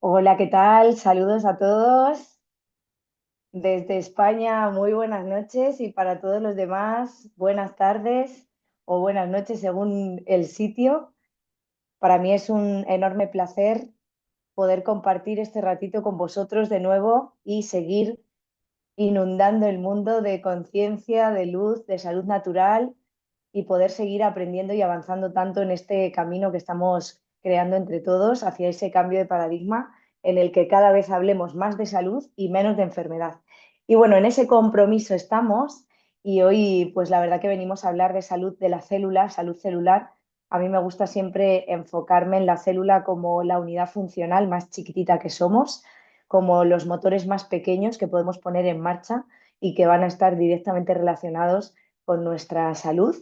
Hola, ¿qué tal? Saludos a todos. Desde España, muy buenas noches y para todos los demás, buenas tardes o buenas noches según el sitio. Para mí es un enorme placer poder compartir este ratito con vosotros de nuevo y seguir inundando el mundo de conciencia, de luz, de salud natural y poder seguir aprendiendo y avanzando tanto en este camino que estamos creando entre todos hacia ese cambio de paradigma en el que cada vez hablemos más de salud y menos de enfermedad. Y bueno, en ese compromiso estamos y hoy pues la verdad que venimos a hablar de salud de la célula, salud celular. A mí me gusta siempre enfocarme en la célula como la unidad funcional más chiquitita que somos, como los motores más pequeños que podemos poner en marcha y que van a estar directamente relacionados con nuestra salud.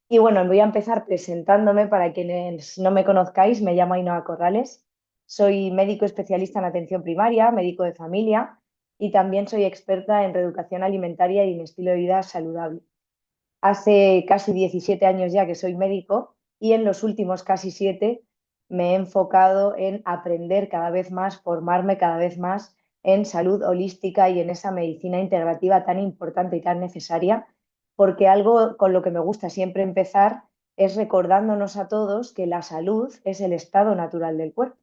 Y bueno, voy a empezar presentándome para quienes no me conozcáis. Me llamo Ainhoa Corrales, soy médico especialista en atención primaria, médico de familia y también soy experta en reeducación alimentaria y en estilo de vida saludable. Hace casi 17 años ya que soy médico y en los últimos casi 7 me he enfocado en aprender cada vez más, formarme cada vez más en salud holística y en esa medicina integrativa tan importante y tan necesaria, porque algo con lo que me gusta siempre empezar es recordándonos a todos que la salud es el estado natural del cuerpo.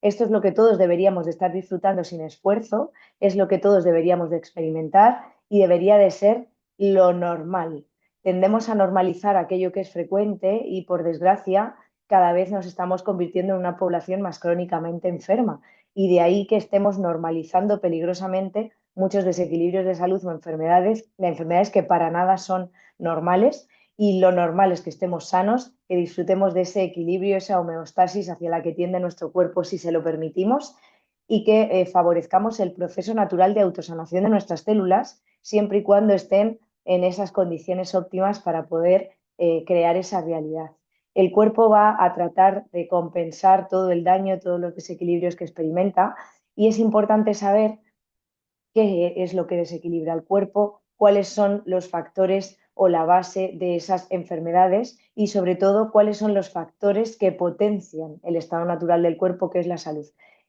Esto es lo que todos deberíamos de estar disfrutando sin esfuerzo, es lo que todos deberíamos de experimentar y debería de ser lo normal. Tendemos a normalizar aquello que es frecuente y, por desgracia, cada vez nos estamos convirtiendo en una población más crónicamente enferma. Y de ahí que estemos normalizando peligrosamente muchos desequilibrios de salud o enfermedades que para nada son normales, y lo normal es que estemos sanos, que disfrutemos de ese equilibrio, esa homeostasis hacia la que tiende nuestro cuerpo si se lo permitimos y que favorezcamos el proceso natural de autosanación de nuestras células siempre y cuando estén en esas condiciones óptimas para poder crear esa realidad. El cuerpo va a tratar de compensar todo el daño, todos los desequilibrios que experimenta, y es importante saber qué es lo que desequilibra el cuerpo, cuáles son los factores o la base de esas enfermedades y sobre todo cuáles son los factores que potencian el estado natural del cuerpo, que es la salud.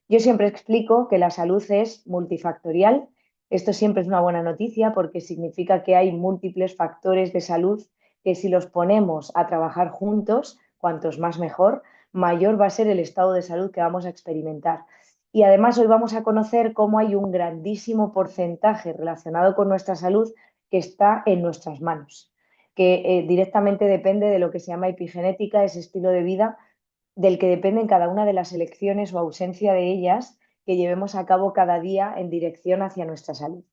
Yo siempre explico que la salud es multifactorial. Esto siempre es una buena noticia porque significa que hay múltiples factores de salud que si los ponemos a trabajar juntos, cuantos más mejor, mayor va a ser el estado de salud que vamos a experimentar. Y además hoy vamos a conocer cómo hay un grandísimo porcentaje relacionado con nuestra salud que está en nuestras manos, que directamente depende de lo que se llama epigenética, ese estilo de vida del que dependen cada una de las elecciones o ausencia de ellas que llevemos a cabo cada día en dirección hacia nuestra salud.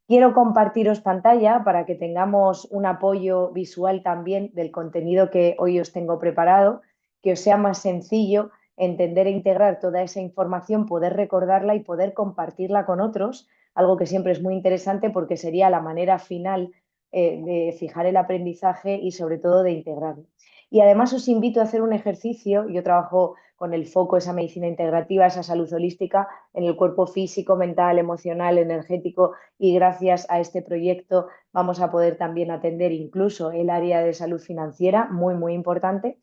Quiero compartiros pantalla para que tengamos un apoyo visual también del contenido que hoy os tengo preparado, que os sea más sencillo entender e integrar toda esa información, poder recordarla y poder compartirla con otros, algo que siempre es muy interesante porque sería la manera final de fijar el aprendizaje y sobre todo de integrarlo. Y además os invito a hacer un ejercicio. Yo trabajo con el foco, esa medicina integrativa, esa salud holística en el cuerpo físico, mental, emocional, energético, y gracias a este proyecto vamos a poder también atender incluso el área de salud financiera, muy, muy importante.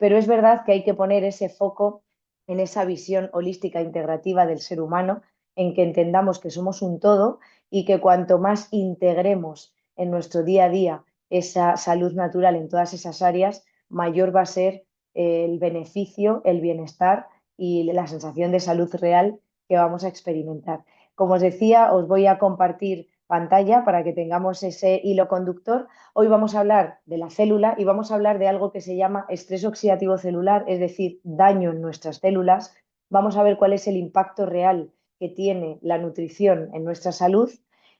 Pero es verdad que hay que poner ese foco en esa visión holística integrativa del ser humano, en que entendamos que somos un todo y que cuanto más integremos en nuestro día a día esa salud natural en todas esas áreas, mayor va a ser el beneficio, el bienestar y la sensación de salud real que vamos a experimentar. Como os decía, os voy a compartir pantalla para que tengamos ese hilo conductor. Hoy vamos a hablar de la célula y vamos a hablar de algo que se llama estrés oxidativo celular, es decir, daño en nuestras células. Vamos a ver cuál es el impacto real que tiene la nutrición en nuestra salud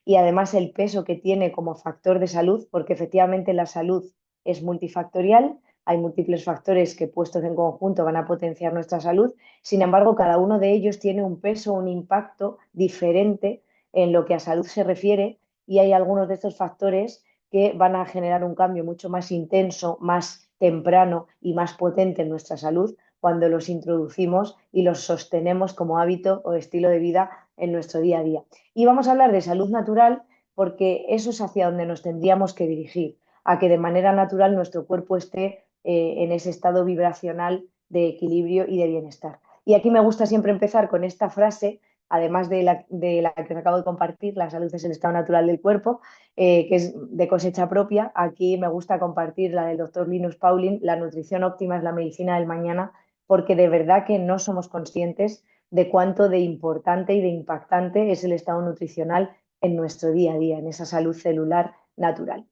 y además el peso que tiene como factor de salud, porque efectivamente la salud es multifactorial, hay múltiples factores que puestos en conjunto van a potenciar nuestra salud. Sin embargo, cada uno de ellos tiene un peso, un impacto diferente en lo que a salud se refiere, y hay algunos de estos factores que van a generar un cambio mucho más intenso, más temprano y más potente en nuestra salud cuando los introducimos y los sostenemos como hábito o estilo de vida en nuestro día a día. Y vamos a hablar de salud natural porque eso es hacia donde nos tendríamos que dirigir, a que de manera natural nuestro cuerpo esté en ese estado vibracional de equilibrio y de bienestar. Y aquí me gusta siempre empezar con esta frase, además de la que os acabo de compartir, la salud es el estado natural del cuerpo, que es de cosecha propia. Aquí me gusta compartir la del doctor Linus Pauling, la nutrición óptima es la medicina del mañana, porque de verdad que no somos conscientes de cuánto de importante y de impactante es el estado nutricional en nuestro día a día, en esa salud celular natural.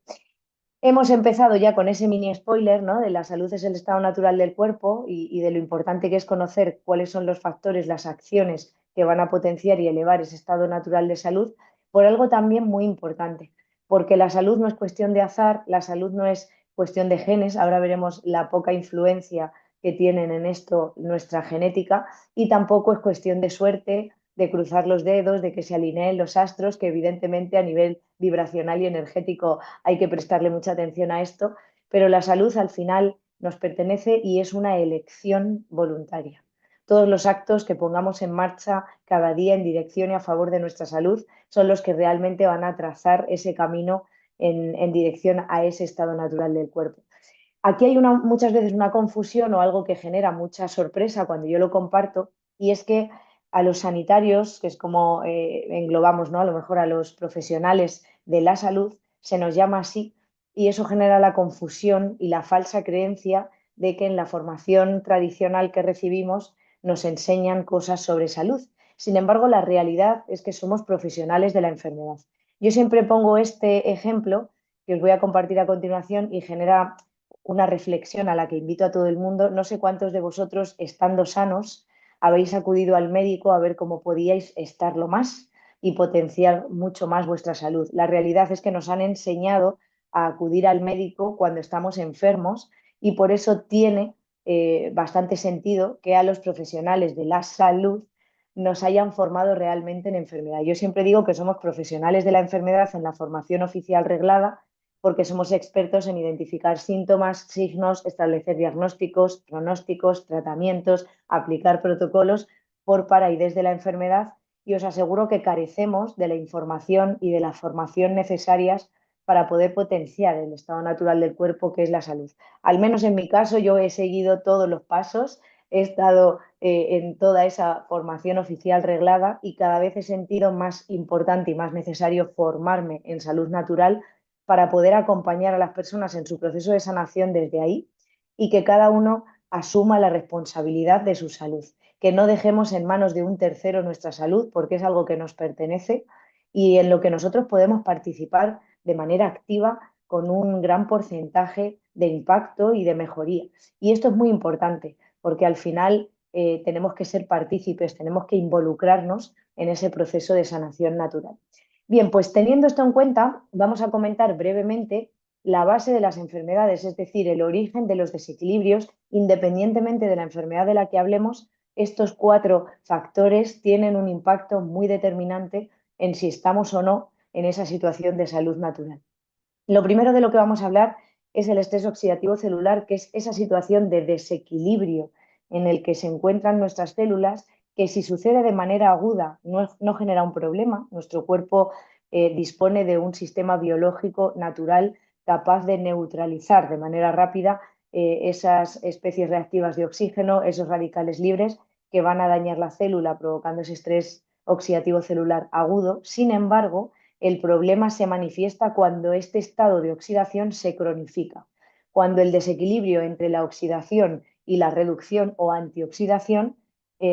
Hemos empezado ya con ese mini spoiler, ¿no? De la salud es el estado natural del cuerpo y de lo importante que es conocer cuáles son los factores, las acciones que van a potenciar y elevar ese estado natural de salud, por algo también muy importante, porque la salud no es cuestión de azar, la salud no es cuestión de genes, ahora veremos la poca influencia que tienen en esto nuestra genética, y tampoco es cuestión de suerte, de cruzar los dedos, de que se alineen los astros, que evidentemente a nivel vibracional y energético hay que prestarle mucha atención a esto, pero la salud al final nos pertenece y es una elección voluntaria. Todos los actos que pongamos en marcha cada día en dirección y a favor de nuestra salud son los que realmente van a trazar ese camino en dirección a ese estado natural del cuerpo. Aquí hay muchas veces una confusión o algo que genera mucha sorpresa cuando yo lo comparto, y es que a los sanitarios, que es como englobamos, ¿no? A lo mejor a los profesionales de la salud, se nos llama así, y eso genera la confusión y la falsa creencia de que en la formación tradicional que recibimos nos enseñan cosas sobre salud. Sin embargo, la realidad es que somos profesionales de la enfermedad. Yo siempre pongo este ejemplo que os voy a compartir a continuación y genera una reflexión a la que invito a todo el mundo. No sé cuántos de vosotros, estando sanos, habéis acudido al médico a ver cómo podíais estarlo más y potenciar mucho más vuestra salud. La realidad es que nos han enseñado a acudir al médico cuando estamos enfermos, y por eso tiene bastante sentido que a los profesionales de la salud nos hayan formado realmente en enfermedad. Yo siempre digo que somos profesionales de la enfermedad en la formación oficial reglada, porque somos expertos en identificar síntomas, signos, establecer diagnósticos, pronósticos, tratamientos, aplicar protocolos por, para y desde la enfermedad, y os aseguro que carecemos de la información y de la formación necesarias para poder potenciar el estado natural del cuerpo, que es la salud. Al menos en mi caso, yo he seguido todos los pasos, he estado en toda esa formación oficial reglada, y cada vez he sentido más importante y más necesario formarme en salud natural para poder acompañar a las personas en su proceso de sanación desde ahí, y que cada uno asuma la responsabilidad de su salud, que no dejemos en manos de un tercero nuestra salud, porque es algo que nos pertenece y en lo que nosotros podemos participar de manera activa con un gran porcentaje de impacto y de mejoría. Y esto es muy importante, porque al final tenemos que ser partícipes, tenemos que involucrarnos en ese proceso de sanación natural. Bien, pues teniendo esto en cuenta, vamos a comentar brevemente la base de las enfermedades, es decir, el origen de los desequilibrios. Independientemente de la enfermedad de la que hablemos, estos 4 factores tienen un impacto muy determinante en si estamos o no en esa situación de salud natural. Lo primero de lo que vamos a hablar es el estrés oxidativo celular, que es esa situación de desequilibrio en el que se encuentran nuestras células, que si sucede de manera aguda no genera un problema. Nuestro cuerpo dispone de un sistema biológico natural capaz de neutralizar de manera rápida esas especies reactivas de oxígeno, esos radicales libres que van a dañar la célula provocando ese estrés oxidativo celular agudo. Sin embargo, el problema se manifiesta cuando este estado de oxidación se cronifica, cuando el desequilibrio entre la oxidación y la reducción o antioxidación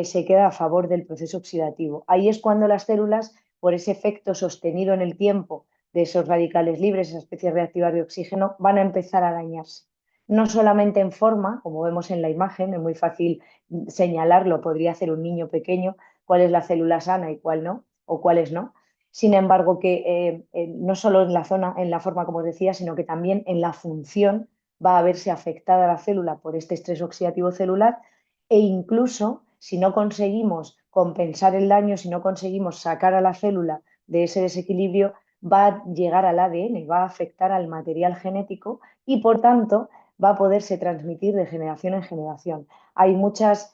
se queda a favor del proceso oxidativo. Ahí es cuando las células, por ese efecto sostenido en el tiempo de esos radicales libres, esas especies reactivas de oxígeno, van a empezar a dañarse. No solamente en forma, como vemos en la imagen, es muy fácil señalarlo, podría hacer un niño pequeño cuál es la célula sana y cuál no, o cuáles no. Sin embargo, que no solo en la zona, en la forma, como os decía, sino que también en la función va a verse afectada la célula por este estrés oxidativo celular, e incluso si no conseguimos compensar el daño, si no conseguimos sacar a la célula de ese desequilibrio, va a llegar al ADN, va a afectar al material genético y por tanto va a poderse transmitir de generación en generación. Hay muchas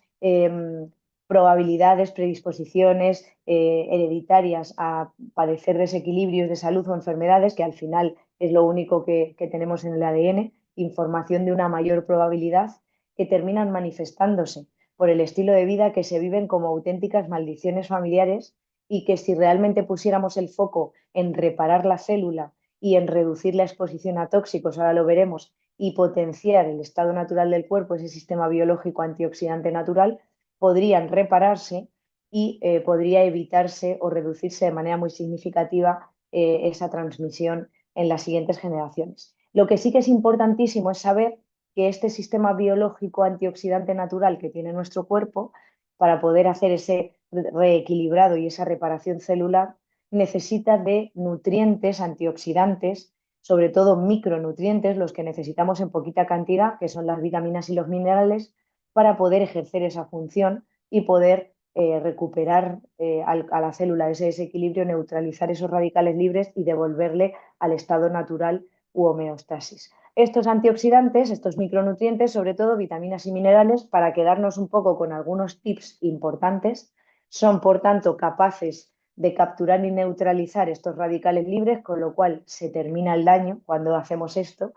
probabilidades, predisposiciones hereditarias a padecer desequilibrios de salud o enfermedades, que al final es lo único que tenemos en el ADN, información de una mayor probabilidad, que terminan manifestándose por el estilo de vida que se viven como auténticas maldiciones familiares y que si realmente pusiéramos el foco en reparar la célula y en reducir la exposición a tóxicos, ahora lo veremos, y potenciar el estado natural del cuerpo, ese sistema biológico antioxidante natural, podrían repararse y podría evitarse o reducirse de manera muy significativa esa transmisión en las siguientes generaciones. Lo que sí que es importantísimo es saber que este sistema biológico antioxidante natural que tiene nuestro cuerpo, para poder hacer ese reequilibrado y esa reparación celular, necesita de nutrientes antioxidantes, sobre todo micronutrientes, los que necesitamos en poquita cantidad, que son las vitaminas y los minerales, para poder ejercer esa función y poder recuperar a la célula ese desequilibrio, neutralizar esos radicales libres y devolverle al estado natural u homeostasis. Estos antioxidantes, estos micronutrientes, sobre todo vitaminas y minerales, para quedarnos un poco con algunos tips importantes, son por tanto capaces de capturar y neutralizar estos radicales libres, con lo cual se termina el daño cuando hacemos esto.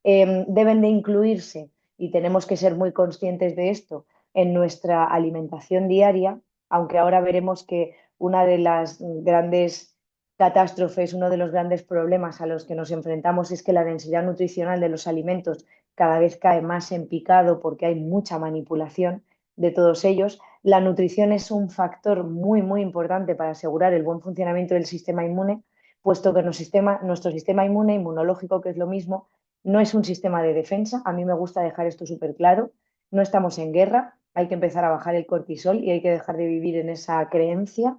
Deben de incluirse, y tenemos que ser muy conscientes de esto, en nuestra alimentación diaria, aunque ahora veremos que una de las grandes catástrofes, uno de los grandes problemas a los que nos enfrentamos es que la densidad nutricional de los alimentos cada vez cae más en picado porque hay mucha manipulación de todos ellos. La nutrición es un factor muy, muy importante para asegurar el buen funcionamiento del sistema inmune, puesto que nuestro sistema inmune, inmunológico, que es lo mismo, no es un sistema de defensa. A mí me gusta dejar esto súper claro. No estamos en guerra, hay que empezar a bajar el cortisol y hay que dejar de vivir en esa creencia,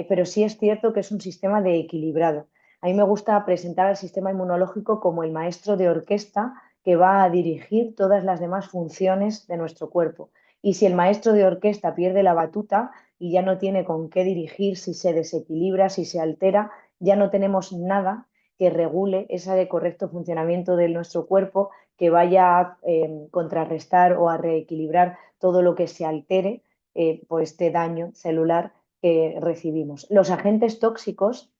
pero sí es cierto que es un sistema de equilibrado. A mí me gusta presentar al sistema inmunológico como el maestro de orquesta que va a dirigir todas las demás funciones de nuestro cuerpo. Y si el maestro de orquesta pierde la batuta y ya no tiene con qué dirigir, si se desequilibra, si se altera, ya no tenemos nada que regule ese correcto funcionamiento de nuestro cuerpo, que vaya a contrarrestar o a reequilibrar todo lo que se altere por este daño celular que recibimos. Los agentes tóxicos,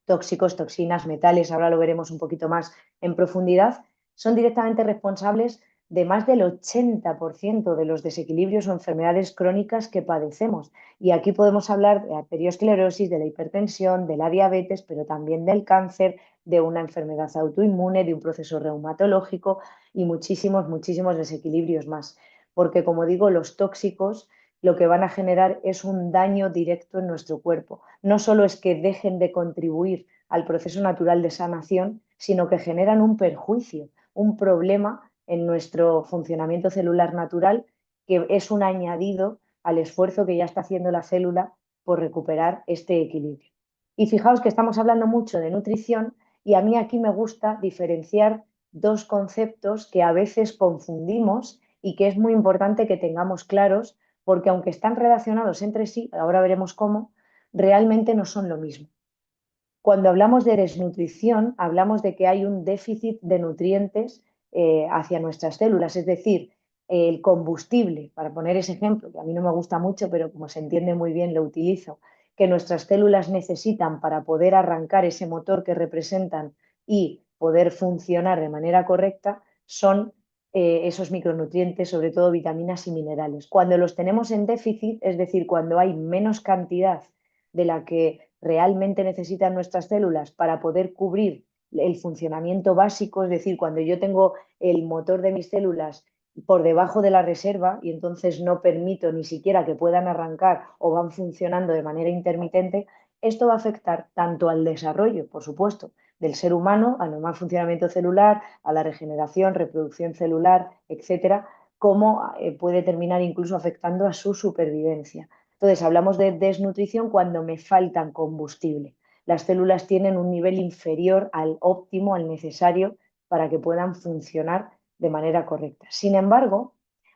toxinas, metales, ahora lo veremos un poquito más en profundidad, son directamente responsables de más del 80% de los desequilibrios o enfermedades crónicas que padecemos. Y aquí podemos hablar de arteriosclerosis, de la hipertensión, de la diabetes, pero también del cáncer, de una enfermedad autoinmune, de un proceso reumatológico y muchísimos, muchísimos desequilibrios más. Porque, como digo, los tóxicos lo que van a generar es un daño directo en nuestro cuerpo. No solo es que dejen de contribuir al proceso natural de sanación, sino que generan un perjuicio, un problema en nuestro funcionamiento celular natural, que es un añadido al esfuerzo que ya está haciendo la célula por recuperar este equilibrio. Y fijaos que estamos hablando mucho de nutrición y a mí aquí me gusta diferenciar dos conceptos que a veces confundimos y que es muy importante que tengamos claros, porque aunque están relacionados entre sí, ahora veremos cómo, realmente no son lo mismo. Cuando hablamos de desnutrición, hablamos de que hay un déficit de nutrientes hacia nuestras células, es decir, el combustible, para poner ese ejemplo, que a mí no me gusta mucho, pero como se entiende muy bien lo utilizo, que nuestras células necesitan para poder arrancar ese motor que representan y poder funcionar de manera correcta, son esos micronutrientes, sobre todo vitaminas y minerales. Cuando los tenemos en déficit, es decir, cuando hay menos cantidad de la que realmente necesitan nuestras células para poder cubrir el funcionamiento básico, es decir, cuando yo tengo el motor de mis células por debajo de la reserva y entonces no permito ni siquiera que puedan arrancar o van funcionando de manera intermitente, esto va a afectar tanto al desarrollo, por supuesto, del ser humano, al normal funcionamiento celular, a la regeneración, reproducción celular, etcétera, como puede terminar incluso afectando a su supervivencia. Entonces, hablamos de desnutrición cuando me faltan combustible. Las células tienen un nivel inferior al óptimo, al necesario, para que puedan funcionar de manera correcta. Sin embargo,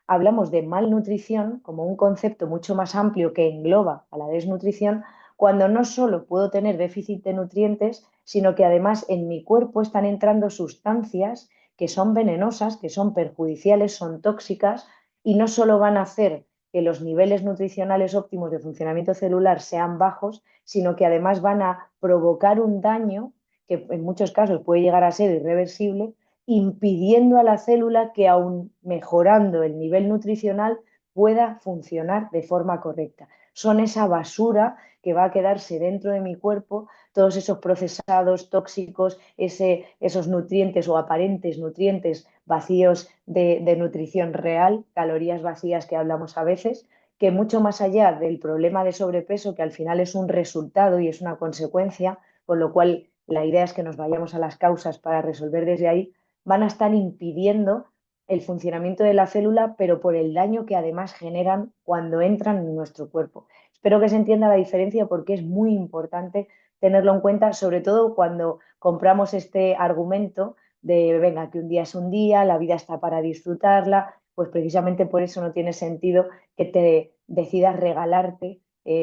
hablamos de malnutrición como un concepto mucho más amplio que engloba a la desnutrición, cuando no solo puedo tener déficit de nutrientes, sino que además en mi cuerpo están entrando sustancias que son venenosas, que son perjudiciales, son tóxicas y no solo van a hacer que los niveles nutricionales óptimos de funcionamiento celular sean bajos, sino que además van a provocar un daño que en muchos casos puede llegar a ser irreversible, impidiendo a la célula que, aun mejorando el nivel nutricional, pueda funcionar de forma correcta. Son esa basura que va a quedarse dentro de mi cuerpo, todos esos procesados tóxicos, esos nutrientes o aparentes nutrientes vacíos de nutrición real, calorías vacías que hablamos a veces, que mucho más allá del problema de sobrepeso, que al final es un resultado y es una consecuencia, con lo cual la idea es que nos vayamos a las causas para resolver desde ahí, van a estar impidiendo el funcionamiento de la célula, pero por el daño que además generan cuando entran en nuestro cuerpo. Espero que se entienda la diferencia porque es muy importante tenerlo en cuenta, sobre todo cuando compramos este argumento de, venga, que un día es un día, la vida está para disfrutarla, pues precisamente por eso no tiene sentido que te decidas regalarte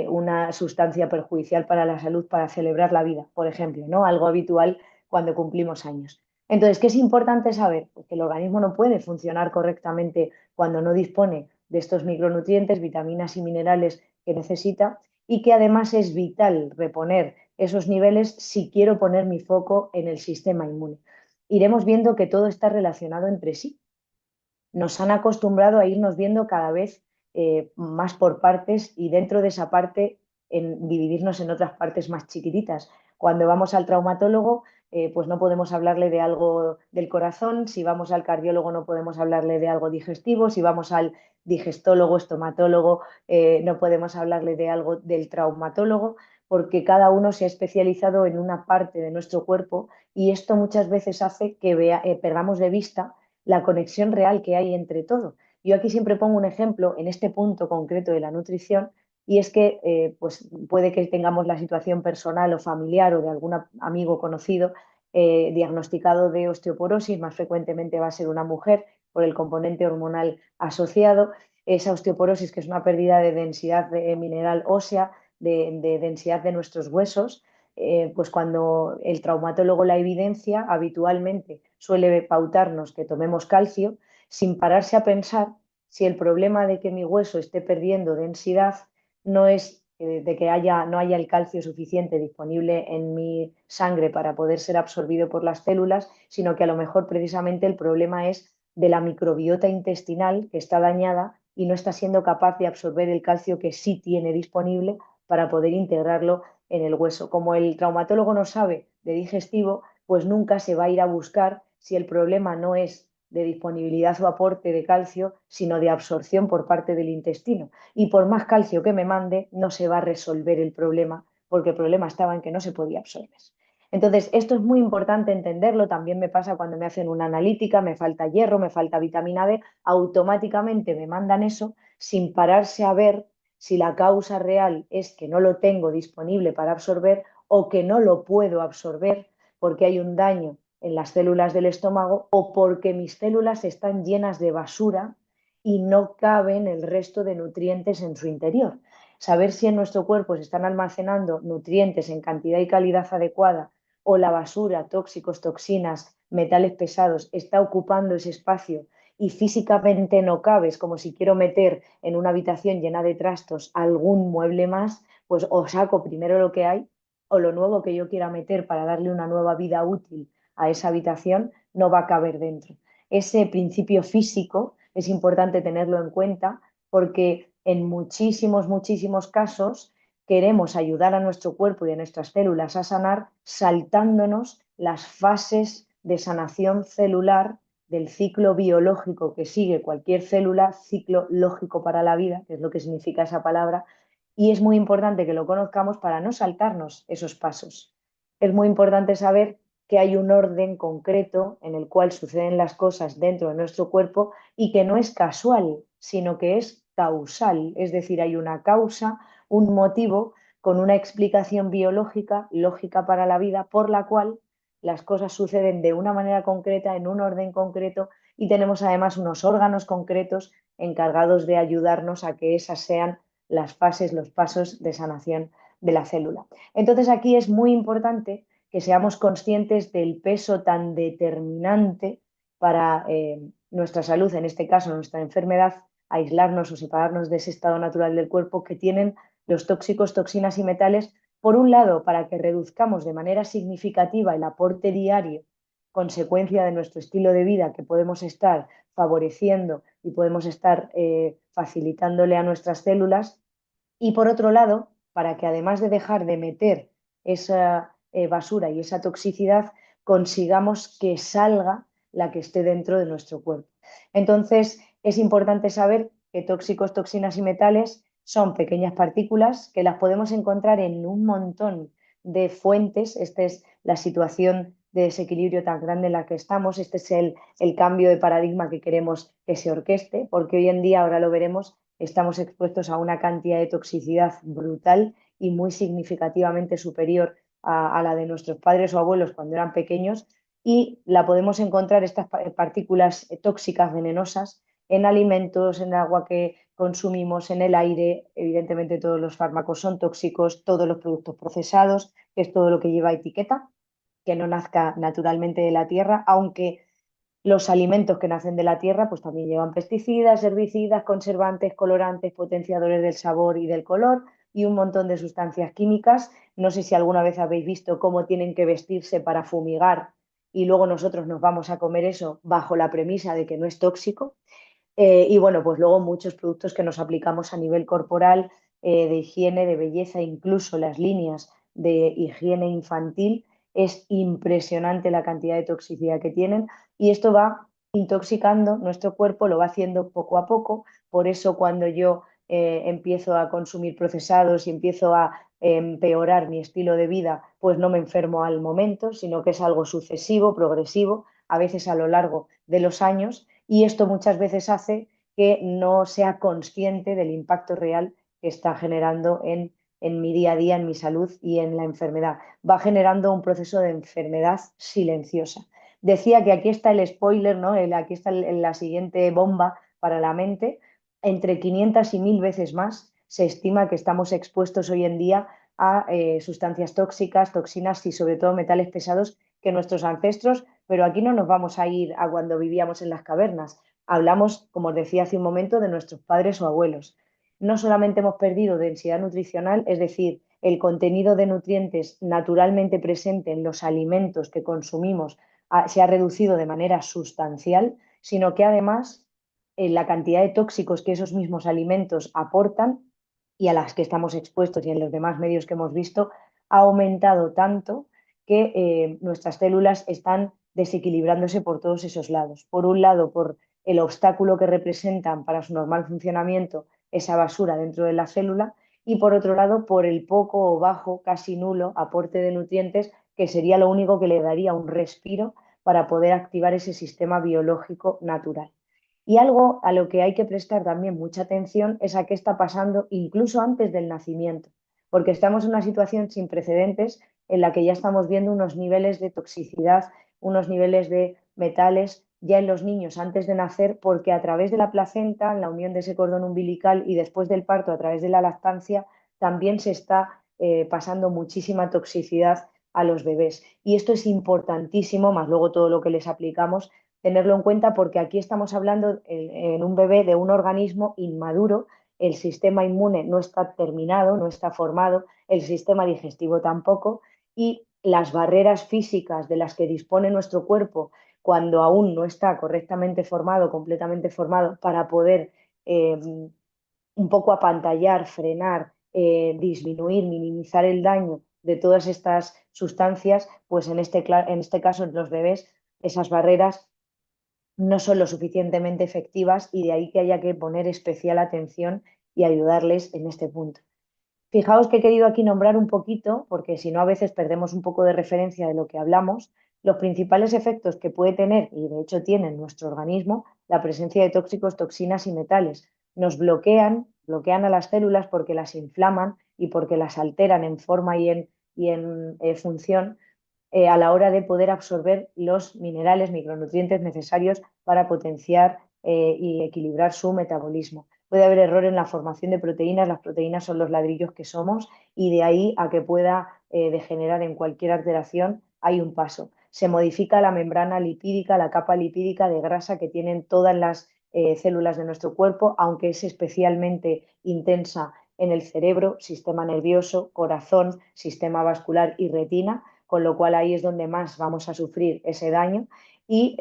una sustancia perjudicial para la salud para celebrar la vida, por ejemplo, ¿no? Algo habitual cuando cumplimos años. Entonces, ¿qué es importante saber? Pues que el organismo no puede funcionar correctamente cuando no dispone de estos micronutrientes, vitaminas y minerales que necesita y que además es vital reponer esos niveles si quiero poner mi foco en el sistema inmune. Iremos viendo que todo está relacionado entre sí. Nos han acostumbrado a irnos viendo cada vez más por partes y dentro de esa parte dividirnos en otras partes más chiquititas. Cuando vamos al traumatólogo, pues no podemos hablarle de algo del corazón, si vamos al cardiólogo no podemos hablarle de algo digestivo, si vamos al digestólogo, estomatólogo, no podemos hablarle de algo del traumatólogo, porque cada uno se ha especializado en una parte de nuestro cuerpo y esto muchas veces hace que perdamos de vista la conexión real que hay entre todo. Yo aquí siempre pongo un ejemplo en este punto concreto de la nutrición y es que pues puede que tengamos la situación personal o familiar o de algún amigo conocido diagnosticado de osteoporosis, más frecuentemente va a ser una mujer por el componente hormonal asociado. Esa osteoporosis, que es una pérdida de densidad de mineral ósea, de densidad de nuestros huesos, pues cuando el traumatólogo la evidencia, habitualmente suele pautarnos que tomemos calcio sin pararse a pensar si el problema de que mi hueso esté perdiendo densidad no es de que no haya el calcio suficiente disponible en mi sangre para poder ser absorbido por las células, sino que a lo mejor precisamente el problema es de la microbiota intestinal que está dañada y no está siendo capaz de absorber el calcio que sí tiene disponible para poder integrarlo en el hueso. Como el traumatólogo no sabe de digestivo, pues nunca se va a ir a buscar si el problema no es de disponibilidad o aporte de calcio, sino de absorción por parte del intestino. Y por más calcio que me mande, no se va a resolver el problema, porque el problema estaba en que no se podía absorber. Entonces, esto es muy importante entenderlo. También me pasa cuando me hacen una analítica, me falta hierro, me falta vitamina D, automáticamente me mandan eso sin pararse a ver si la causa real es que no lo tengo disponible para absorber o que no lo puedo absorber porque hay un daño en las células del estómago o porque mis células están llenas de basura y no caben el resto de nutrientes en su interior. Saber si en nuestro cuerpo se están almacenando nutrientes en cantidad y calidad adecuada o la basura, tóxicos, toxinas, metales pesados, está ocupando ese espacio y físicamente no cabes, como si quiero meter en una habitación llena de trastos algún mueble más, pues o saco primero lo que hay o lo nuevo que yo quiera meter para darle una nueva vida útil a esa habitación no va a caber dentro. Ese principio físico es importante tenerlo en cuenta porque en muchísimos, muchísimos casos queremos ayudar a nuestro cuerpo y a nuestras células a sanar saltándonos las fases de sanación celular del ciclo biológico que sigue cualquier célula, ciclo lógico para la vida, que es lo que significa esa palabra, y es muy importante que lo conozcamos para no saltarnos esos pasos. Es muy importante saber que hay un orden concreto en el cual suceden las cosas dentro de nuestro cuerpo y que no es casual, sino que es causal, es decir, hay una causa, un motivo con una explicación biológica, lógica para la vida, por la cual las cosas suceden de una manera concreta, en un orden concreto, y tenemos además unos órganos concretos encargados de ayudarnos a que esas sean las fases, los pasos de sanación de la célula. Entonces aquí es muy importante que seamos conscientes del peso tan determinante para nuestra salud, en este caso nuestra enfermedad, aislarnos o separarnos de ese estado natural del cuerpo que tienen los tóxicos, toxinas y metales, por un lado, para que reduzcamos de manera significativa el aporte diario consecuencia de nuestro estilo de vida que podemos estar favoreciendo y podemos estar facilitándole a nuestras células. Y por otro lado, para que además de dejar de meter esa basura y esa toxicidad, consigamos que salga la que esté dentro de nuestro cuerpo. Entonces, es importante saber que tóxicos, toxinas y metales son pequeñas partículas que las podemos encontrar en un montón de fuentes. Esta es la situación de desequilibrio tan grande en la que estamos. Este es el cambio de paradigma que queremos que se orqueste, porque hoy en día, ahora lo veremos, estamos expuestos a una cantidad de toxicidad brutal y muy significativamente superior a la de nuestros padres o abuelos cuando eran pequeños, y la podemos encontrar, estas partículas tóxicas venenosas, en alimentos, en el agua que consumimos, en el aire. Evidentemente todos los fármacos son tóxicos, todos los productos procesados, que es todo lo que lleva etiqueta, que no nazca naturalmente de la tierra, aunque los alimentos que nacen de la tierra pues también llevan pesticidas, herbicidas, conservantes, colorantes, potenciadores del sabor y del color y un montón de sustancias químicas. No sé si alguna vez habéis visto cómo tienen que vestirse para fumigar y luego nosotros nos vamos a comer eso bajo la premisa de que no es tóxico. Y bueno, pues luego muchos productos que nos aplicamos a nivel corporal, de higiene, de belleza, incluso las líneas de higiene infantil, es impresionante la cantidad de toxicidad que tienen y esto va intoxicando nuestro cuerpo, lo va haciendo poco a poco. Por eso cuando yo empiezo a consumir procesados y empiezo a empeorar mi estilo de vida, pues no me enfermo al momento, sino que es algo sucesivo, progresivo, a veces a lo largo de los años, y esto muchas veces hace que no sea consciente del impacto real que está generando en mi día a día, en mi salud y en la enfermedad. Va generando un proceso de enfermedad silenciosa. Decía que aquí está el spoiler, ¿no? Aquí está la siguiente bomba para la mente. Entre 500 y 1000 veces más se estima que estamos expuestos hoy en día a sustancias tóxicas, toxinas y sobre todo metales pesados que nuestros ancestros, pero aquí no nos vamos a ir a cuando vivíamos en las cavernas. Hablamos, como os decía hace un momento, de nuestros padres o abuelos. No solamente hemos perdido densidad nutricional, es decir, el contenido de nutrientes naturalmente presente en los alimentos que consumimos se ha reducido de manera sustancial, sino que además la cantidad de tóxicos que esos mismos alimentos aportan y a las que estamos expuestos y en los demás medios que hemos visto, ha aumentado tanto que nuestras células están desequilibrándose por todos esos lados. Por un lado, por el obstáculo que representan para su normal funcionamiento esa basura dentro de la célula, y por otro lado, por el poco o bajo, casi nulo aporte de nutrientes, que sería lo único que le daría un respiro para poder activar ese sistema biológico natural. Y algo a lo que hay que prestar también mucha atención es a qué está pasando incluso antes del nacimiento, porque estamos en una situación sin precedentes en la que ya estamos viendo unos niveles de toxicidad, unos niveles de metales ya en los niños antes de nacer, porque a través de la placenta, en la unión de ese cordón umbilical y después del parto a través de la lactancia, también se está pasando muchísima toxicidad a los bebés. Y esto es importantísimo, más luego todo lo que les aplicamos, tenerlo en cuenta porque aquí estamos hablando en un bebé de un organismo inmaduro, el sistema inmune no está terminado, no está formado, el sistema digestivo tampoco, y las barreras físicas de las que dispone nuestro cuerpo cuando aún no está correctamente formado, completamente formado, para poder un poco apantallar, frenar, disminuir, minimizar el daño de todas estas sustancias, pues en este caso en los bebés esas barreras no son lo suficientemente efectivas y de ahí que haya que poner especial atención y ayudarles en este punto. Fijaos que he querido aquí nombrar un poquito, porque si no a veces perdemos un poco de referencia de lo que hablamos, los principales efectos que puede tener, y de hecho tiene en nuestro organismo, la presencia de tóxicos, toxinas y metales. Nos bloquean a las células porque las inflaman y porque las alteran en forma y en función a la hora de poder absorber los minerales, micronutrientes necesarios para potenciar y equilibrar su metabolismo. Puede haber error en la formación de proteínas, las proteínas son los ladrillos que somos y de ahí a que pueda degenerar en cualquier alteración hay un paso. Se modifica la membrana lipídica, la capa lipídica de grasa que tienen todas las células de nuestro cuerpo, aunque es especialmente intensa en el cerebro, sistema nervioso, corazón, sistema vascular y retina, con lo cual ahí es donde más vamos a sufrir ese daño y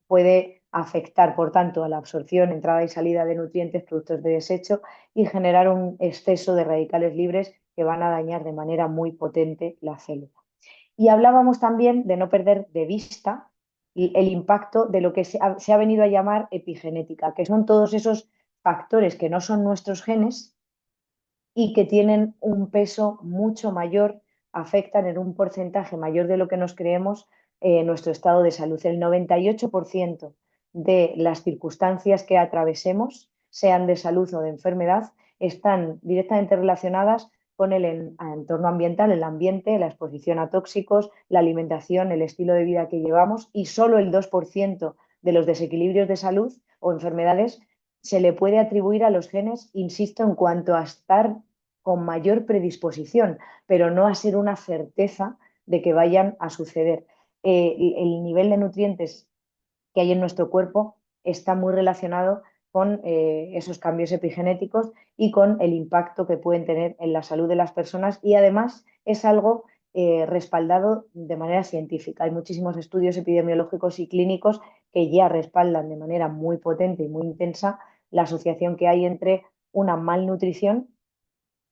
puede afectar, por tanto, a la absorción, entrada y salida de nutrientes, productos de desecho y generar un exceso de radicales libres que van a dañar de manera muy potente la célula. Y hablábamos también de no perder de vista el impacto de lo que se ha venido a llamar epigenética, que son todos esos factores que no son nuestros genes y que tienen un peso mucho mayor, afectan en un porcentaje mayor de lo que nos creemos nuestro estado de salud. El 98% de las circunstancias que atravesemos, sean de salud o de enfermedad, están directamente relacionadas con el entorno ambiental, el ambiente, la exposición a tóxicos, la alimentación, el estilo de vida que llevamos y solo el 2% de los desequilibrios de salud o enfermedades se le puede atribuir a los genes, insisto, en cuanto a estar con mayor predisposición, pero no a ser una certeza de que vayan a suceder. El nivel de nutrientes que hay en nuestro cuerpo está muy relacionado con esos cambios epigenéticos y con el impacto que pueden tener en la salud de las personas y además es algo respaldado de manera científica. Hay muchísimos estudios epidemiológicos y clínicos que ya respaldan de manera muy potente y muy intensa la asociación que hay entre una malnutrición,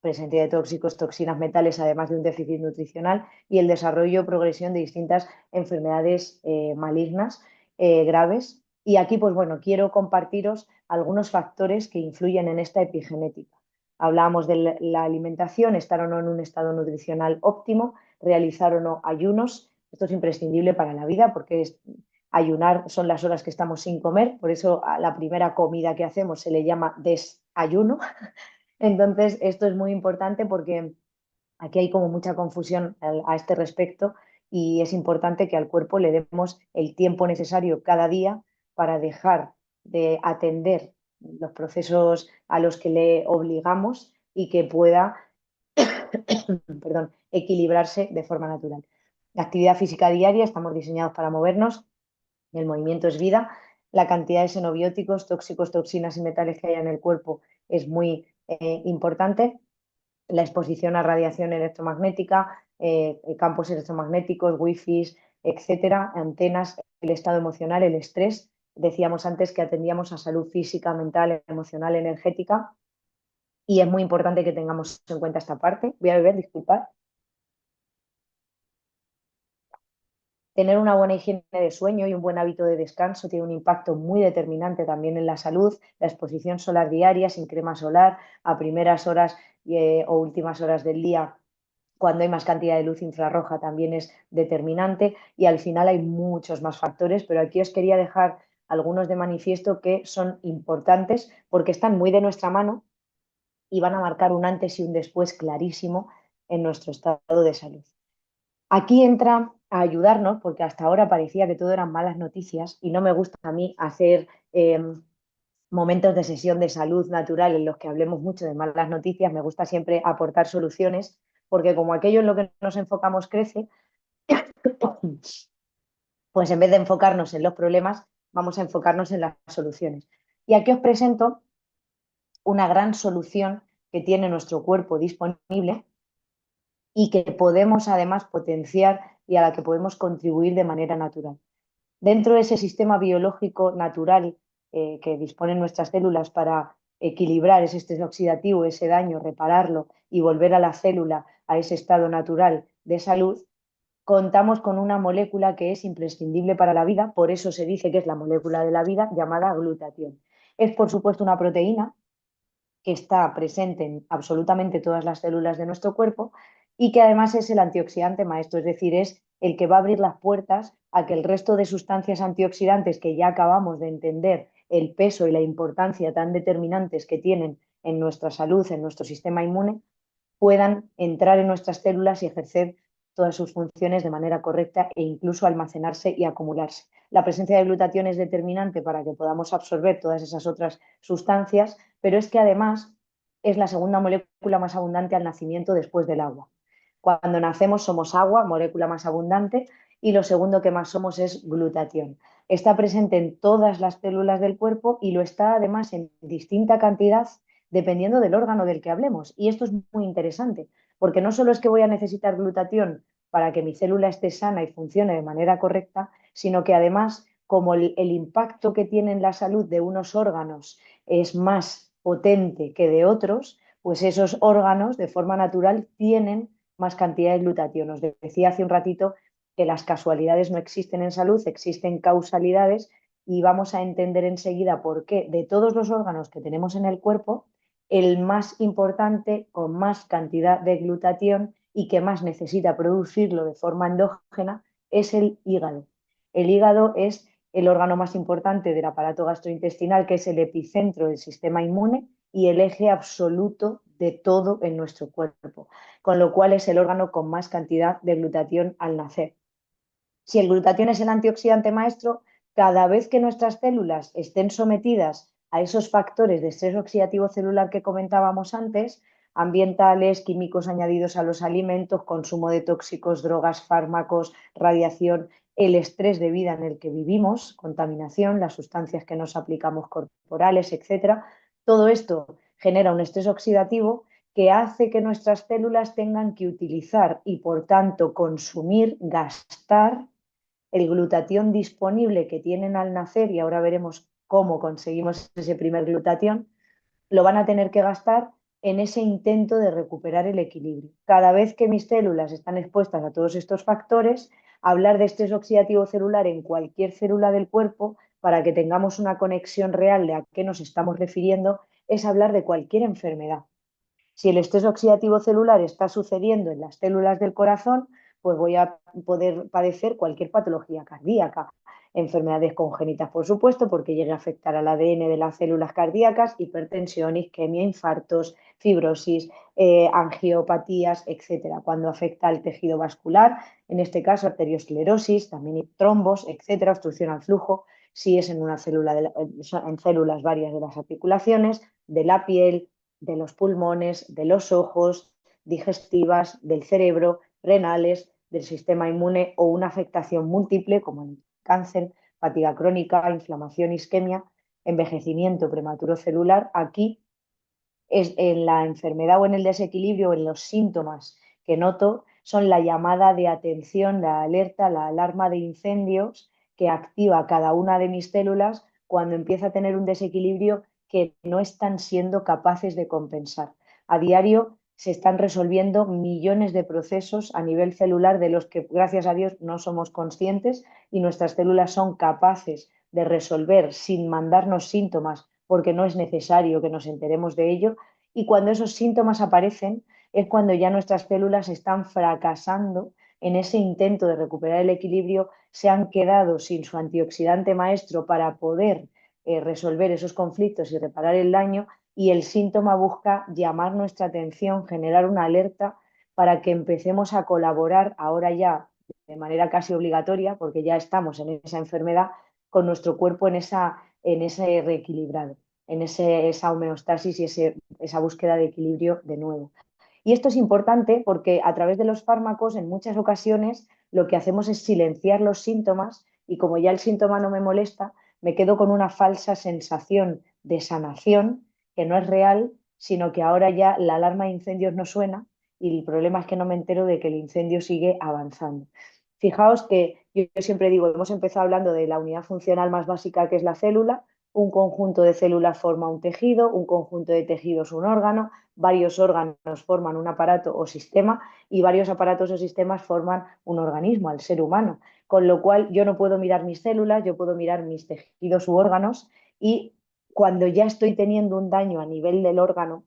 presencia de tóxicos, toxinas, metales, además de un déficit nutricional y el desarrollo o progresión de distintas enfermedades malignas graves. Y aquí, pues bueno, quiero compartiros algunos factores que influyen en esta epigenética. Hablábamos de la alimentación, estar o no en un estado nutricional óptimo, realizar o no ayunos. Esto es imprescindible para la vida porque ayunar son las horas que estamos sin comer, por eso a la primera comida que hacemos se le llama desayuno. Entonces, esto es muy importante porque aquí hay como mucha confusión a este respecto y es importante que al cuerpo le demos el tiempo necesario cada día para dejar de atender los procesos a los que le obligamos y que pueda, perdón, equilibrarse de forma natural. La actividad física diaria, estamos diseñados para movernos, y el movimiento es vida. La cantidad de xenobióticos, tóxicos, toxinas y metales que hay en el cuerpo es muy importante. La exposición a radiación electromagnética, campos electromagnéticos, wifi, etcétera, antenas, el estado emocional, el estrés. Decíamos antes que atendíamos a salud física, mental, emocional, energética y es muy importante que tengamos en cuenta esta parte. Voy a beber, disculpad. Tener una buena higiene de sueño y un buen hábito de descanso tiene un impacto muy determinante también en la salud. La exposición solar diaria sin crema solar a primeras horas o últimas horas del día, cuando hay más cantidad de luz infrarroja, también es determinante y al final hay muchos más factores, pero aquí os quería dejar algunos de manifiesto que son importantes porque están muy de nuestra mano y van a marcar un antes y un después clarísimo en nuestro estado de salud. Aquí entra a ayudarnos, porque hasta ahora parecía que todo eran malas noticias y no me gusta a mí hacer momentos de sesión de salud natural en los que hablemos mucho de malas noticias, me gusta siempre aportar soluciones, porque como aquello en lo que nos enfocamos crece, pues en vez de enfocarnos en los problemas, vamos a enfocarnos en las soluciones. Y aquí os presento una gran solución que tiene nuestro cuerpo disponible y que podemos además potenciar y a la que podemos contribuir de manera natural. Dentro de ese sistema biológico natural que disponen nuestras células para equilibrar ese estrés oxidativo, ese daño, repararlo y volver a la célula a ese estado natural de salud, contamos con una molécula que es imprescindible para la vida, por eso se dice que es la molécula de la vida, llamada glutatión. Es, por supuesto, una proteína que está presente en absolutamente todas las células de nuestro cuerpo y que además es el antioxidante maestro, es decir, es el que va a abrir las puertas a que el resto de sustancias antioxidantes que ya acabamos de entender el peso y la importancia tan determinantes que tienen en nuestra salud, en nuestro sistema inmune, puedan entrar en nuestras células y ejercer todas sus funciones de manera correcta e incluso almacenarse y acumularse. La presencia de glutatión es determinante para que podamos absorber todas esas otras sustancias, pero es que además es la segunda molécula más abundante al nacimiento después del agua. Cuando nacemos somos agua, molécula más abundante, y lo segundo que más somos es glutatión. Está presente en todas las células del cuerpo y lo está además en distinta cantidad dependiendo del órgano del que hablemos. Y esto es muy interesante, porque no solo es que voy a necesitar glutatión para que mi célula esté sana y funcione de manera correcta, sino que además, como el impacto que tiene en la salud de unos órganos es más potente que de otros, pues esos órganos de forma natural tienen más cantidad de glutatión. Os decía hace un ratito que las casualidades no existen en salud, existen causalidades y vamos a entender enseguida por qué de todos los órganos que tenemos en el cuerpo, el más importante con más cantidad de glutatión y que más necesita producirlo de forma endógena es el hígado. El hígado es el órgano más importante del aparato gastrointestinal, que es el epicentro del sistema inmune y el eje absoluto de todo en nuestro cuerpo, con lo cual es el órgano con más cantidad de glutatión al nacer. Si el glutatión es el antioxidante maestro, cada vez que nuestras células estén sometidas a esos factores de estrés oxidativo celular que comentábamos antes, ambientales, químicos añadidos a los alimentos, consumo de tóxicos, drogas, fármacos, radiación, el estrés de vida en el que vivimos, contaminación, las sustancias que nos aplicamos corporales, etcétera, todo esto genera un estrés oxidativo que hace que nuestras células tengan que utilizar y, por tanto, consumir, gastar el glutatión disponible que tienen al nacer, y ahora veremos cómo conseguimos ese primer glutatión, lo van a tener que gastar en ese intento de recuperar el equilibrio. Cada vez que mis células están expuestas a todos estos factores, hablar de estrés oxidativo celular en cualquier célula del cuerpo, para que tengamos una conexión real de a qué nos estamos refiriendo, es hablar de cualquier enfermedad. Si el estrés oxidativo celular está sucediendo en las células del corazón, pues voy a poder padecer cualquier patología cardíaca, enfermedades congénitas, por supuesto, porque llegue a afectar al ADN de las células cardíacas, hipertensión, isquemia, infartos, fibrosis, angiopatías, etcétera. Cuando afecta al tejido vascular, en este caso arteriosclerosis, también trombos, etcétera, obstrucción al flujo, si es en una célula en células varias de las articulaciones, de la piel, de los pulmones, de los ojos, digestivas, del cerebro, renales, del sistema inmune o una afectación múltiple como el cáncer, fatiga crónica, inflamación, isquemia, envejecimiento prematuro celular. Aquí es en la enfermedad o en el desequilibrio o en los síntomas que noto son la llamada de atención, la alerta, la alarma de incendios que activa cada una de mis células cuando empieza a tener un desequilibrio que no están siendo capaces de compensar. A diario se están resolviendo millones de procesos a nivel celular de los que, gracias a Dios, no somos conscientes y nuestras células son capaces de resolver sin mandarnos síntomas porque no es necesario que nos enteremos de ello, y cuando esos síntomas aparecen es cuando ya nuestras células están fracasando en ese intento de recuperar el equilibrio, se han quedado sin su antioxidante maestro para poder resolver esos conflictos y reparar el daño, y el síntoma busca llamar nuestra atención, generar una alerta para que empecemos a colaborar ahora ya de manera casi obligatoria, porque ya estamos en esa enfermedad, con nuestro cuerpo en ese reequilibrado, en esa homeostasis y esa búsqueda de equilibrio de nuevo. Y esto es importante porque a través de los fármacos en muchas ocasiones lo que hacemos es silenciar los síntomas, y como ya el síntoma no me molesta, me quedo con una falsa sensación de sanación que no es real, sino que ahora ya la alarma de incendios no suena y el problema es que no me entero de que el incendio sigue avanzando. Fijaos que yo siempre digo, hemos empezado hablando de la unidad funcional más básica que es la célula, un conjunto de células forma un tejido, un conjunto de tejidos un órgano, varios órganos forman un aparato o sistema y varios aparatos o sistemas forman un organismo, al ser humano. Con lo cual yo no puedo mirar mis células, yo puedo mirar mis tejidos u órganos, y cuando ya estoy teniendo un daño a nivel del órgano,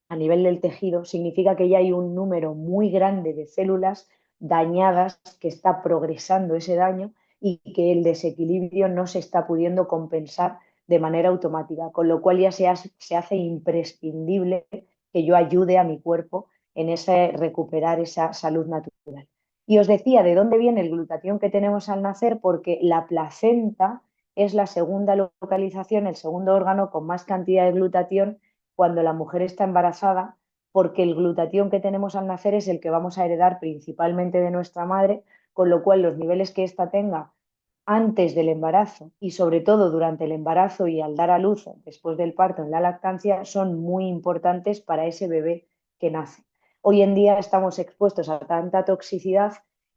a nivel del tejido, significa que ya hay un número muy grande de células dañadas, que está progresando ese daño y que el desequilibrio no se está pudiendo compensar de manera automática, con lo cual ya se hace imprescindible que yo ayude a mi cuerpo en ese recuperar esa salud natural. Y os decía de dónde viene el glutatión que tenemos al nacer, porque la placenta es la segunda localización, el segundo órgano con más cantidad de glutatión cuando la mujer está embarazada, porque el glutatión que tenemos al nacer es el que vamos a heredar principalmente de nuestra madre, con lo cual los niveles que ésta tenga antes del embarazo y sobre todo durante el embarazo y al dar a luz después del parto en la lactancia son muy importantes para ese bebé que nace. Hoy en día estamos expuestos a tanta toxicidad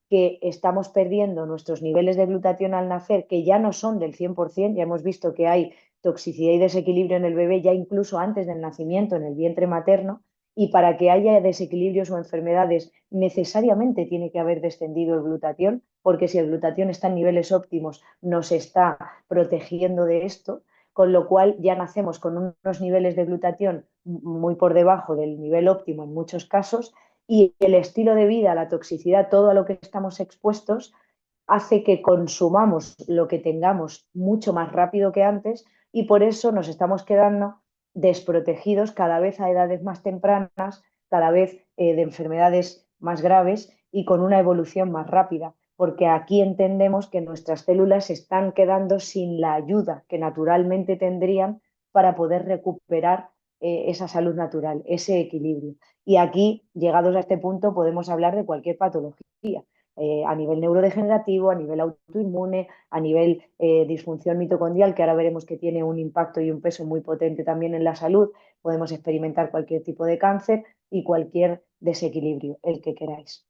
que estamos perdiendo nuestros niveles de glutatión al nacer, que ya no son del 100%, ya hemos visto que hay toxicidad y desequilibrio en el bebé ya incluso antes del nacimiento en el vientre materno, y para que haya desequilibrios o enfermedades necesariamente tiene que haber descendido el glutatión, porque si el glutatión está en niveles óptimos nos está protegiendo de esto, con lo cual ya nacemos con unos niveles de glutatión muy por debajo del nivel óptimo en muchos casos, y el estilo de vida, la toxicidad, todo a lo que estamos expuestos, hace que consumamos lo que tengamos mucho más rápido que antes, y por eso nos estamos quedando desprotegidos cada vez a edades más tempranas, cada vez de enfermedades más graves y con una evolución más rápida, porque aquí entendemos que nuestras células se están quedando sin la ayuda que naturalmente tendrían para poder recuperar esa salud natural, ese equilibrio. Y aquí, llegados a este punto, podemos hablar de cualquier patología, a nivel neurodegenerativo, a nivel autoinmune, a nivel disfunción mitocondrial, que ahora veremos que tiene un impacto y un peso muy potente también en la salud. Podemos experimentar cualquier tipo de cáncer y cualquier desequilibrio, el que queráis.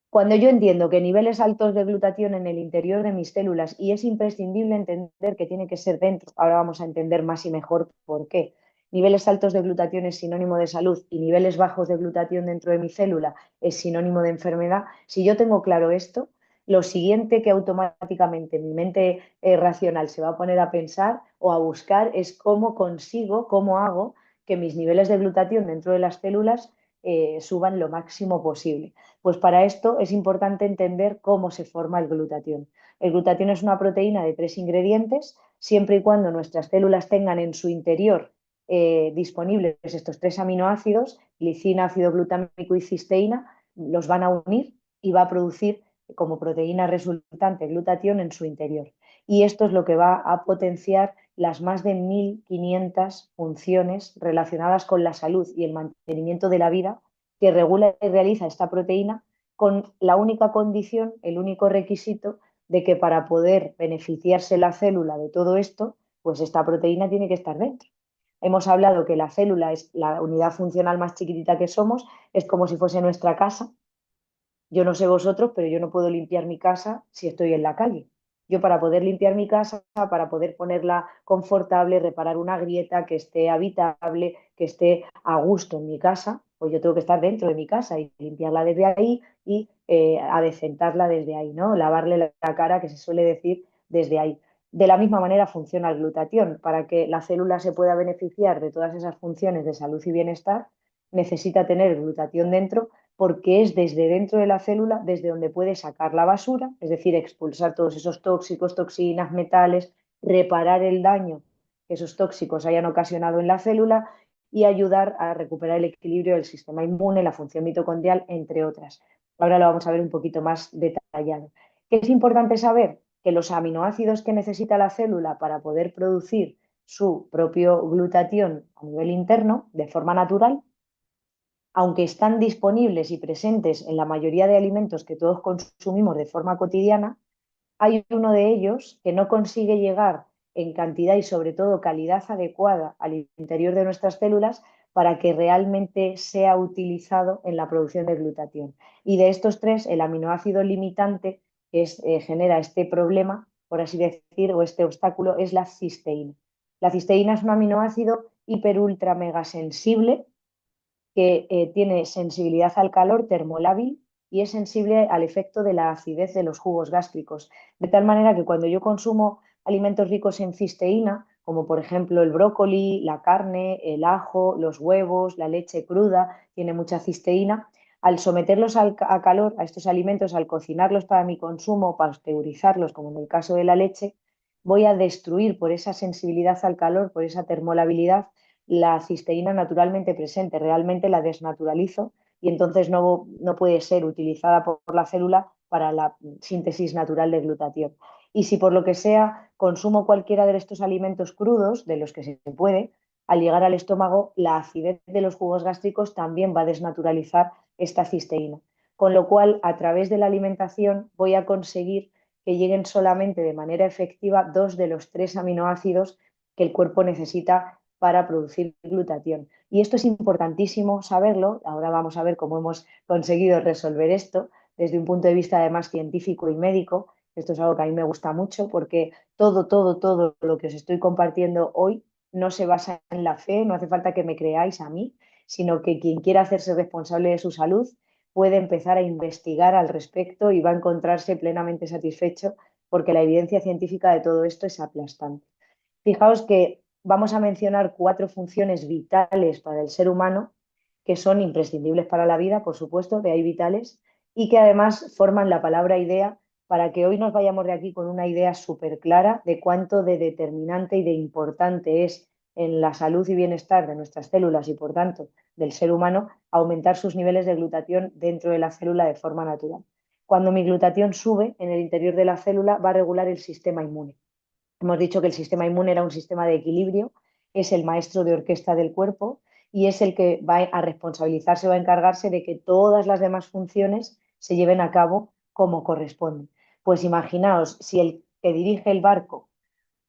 Cuando yo entiendo que niveles altos de glutatión en el interior de mis células, y es imprescindible entender que tiene que ser dentro, ahora vamos a entender más y mejor por qué. Niveles altos de glutatión es sinónimo de salud y niveles bajos de glutatión dentro de mi célula es sinónimo de enfermedad. Si yo tengo claro esto, lo siguiente que automáticamente mi mente racional se va a poner a pensar o a buscar es cómo consigo, cómo hago que mis niveles de glutatión dentro de las células suban lo máximo posible. Pues para esto es importante entender cómo se forma el glutatión. El glutatión es una proteína de 3 ingredientes, siempre y cuando nuestras células tengan en su interior disponibles estos 3 aminoácidos, glicina, ácido glutámico y cisteína, los van a unir y va a producir como proteína resultante glutatión en su interior. Y esto es lo que va a potenciar las más de 1.500 funciones relacionadas con la salud y el mantenimiento de la vida que regula y realiza esta proteína, con la única condición, el único requisito de que para poder beneficiarse la célula de todo esto, pues esta proteína tiene que estar dentro. Hemos hablado que la célula es la unidad funcional más chiquitita que somos, es como si fuese nuestra casa. Yo no sé vosotros, pero yo no puedo limpiar mi casa si estoy en la calle. Yo, para poder limpiar mi casa, para poder ponerla confortable, reparar una grieta, que esté habitable, que esté a gusto en mi casa, pues yo tengo que estar dentro de mi casa y limpiarla desde ahí y adecentarla desde ahí, ¿no? Lavarle la cara, que se suele decir, desde ahí. De la misma manera funciona el glutatión. Para que la célula se pueda beneficiar de todas esas funciones de salud y bienestar, necesita tener glutatión dentro, porque es desde dentro de la célula desde donde puede sacar la basura, es decir, expulsar todos esos tóxicos, toxinas, metales, reparar el daño que esos tóxicos hayan ocasionado en la célula y ayudar a recuperar el equilibrio del sistema inmune, la función mitocondrial, entre otras. Ahora lo vamos a ver un poquito más detallado. ¿Qué es importante saber? Que los aminoácidos que necesita la célula para poder producir su propio glutatión a nivel interno, de forma natural, aunque están disponibles y presentes en la mayoría de alimentos que todos consumimos de forma cotidiana, hay uno de ellos que no consigue llegar en cantidad y sobre todo calidad adecuada al interior de nuestras células para que realmente sea utilizado en la producción de glutatión. Y de estos tres, el aminoácido limitante que genera este problema, por así decir, o este obstáculo, es la cisteína. La cisteína es un aminoácido hiper ultra mega sensible que tiene sensibilidad al calor termolábil y es sensible al efecto de la acidez de los jugos gástricos. De tal manera que cuando yo consumo alimentos ricos en cisteína, como por ejemplo el brócoli, la carne, el ajo, los huevos, la leche cruda, tiene mucha cisteína, al someterlos a calor, a estos alimentos, al cocinarlos para mi consumo, pasteurizarlos, como en el caso de la leche, voy a destruir por esa sensibilidad al calor, por esa termolabilidad, la cisteína naturalmente presente, realmente la desnaturalizo y entonces no puede ser utilizada por la célula para la síntesis natural de glutatión. Y si por lo que sea consumo cualquiera de estos alimentos crudos, de los que se puede, al llegar al estómago, la acidez de los jugos gástricos también va a desnaturalizar esta cisteína. Con lo cual, a través de la alimentación voy a conseguir que lleguen solamente de manera efectiva 2 de los 3 aminoácidos que el cuerpo necesita para producir glutatión. Y esto es importantísimo saberlo. Ahora vamos a ver cómo hemos conseguido resolver esto desde un punto de vista además científico y médico. Esto es algo que a mí me gusta mucho porque todo lo que os estoy compartiendo hoy no se basa en la fe, no hace falta que me creáis a mí, sino que quien quiera hacerse responsable de su salud puede empezar a investigar al respecto y va a encontrarse plenamente satisfecho porque la evidencia científica de todo esto es aplastante. Fijaos que vamos a mencionar 4 funciones vitales para el ser humano que son imprescindibles para la vida, por supuesto, de ahí vitales, y que además forman la palabra idea para que hoy nos vayamos de aquí con una idea súper clara de cuánto de determinante y de importante es en la salud y bienestar de nuestras células y, por tanto, del ser humano, aumentar sus niveles de glutatión dentro de la célula de forma natural. Cuando mi glutatión sube en el interior de la célula, va a regular el sistema inmune. Hemos dicho que el sistema inmune era un sistema de equilibrio, es el maestro de orquesta del cuerpo y es el que va a responsabilizarse, va a encargarse de que todas las demás funciones se lleven a cabo como corresponde. Pues imaginaos, si el que dirige el barco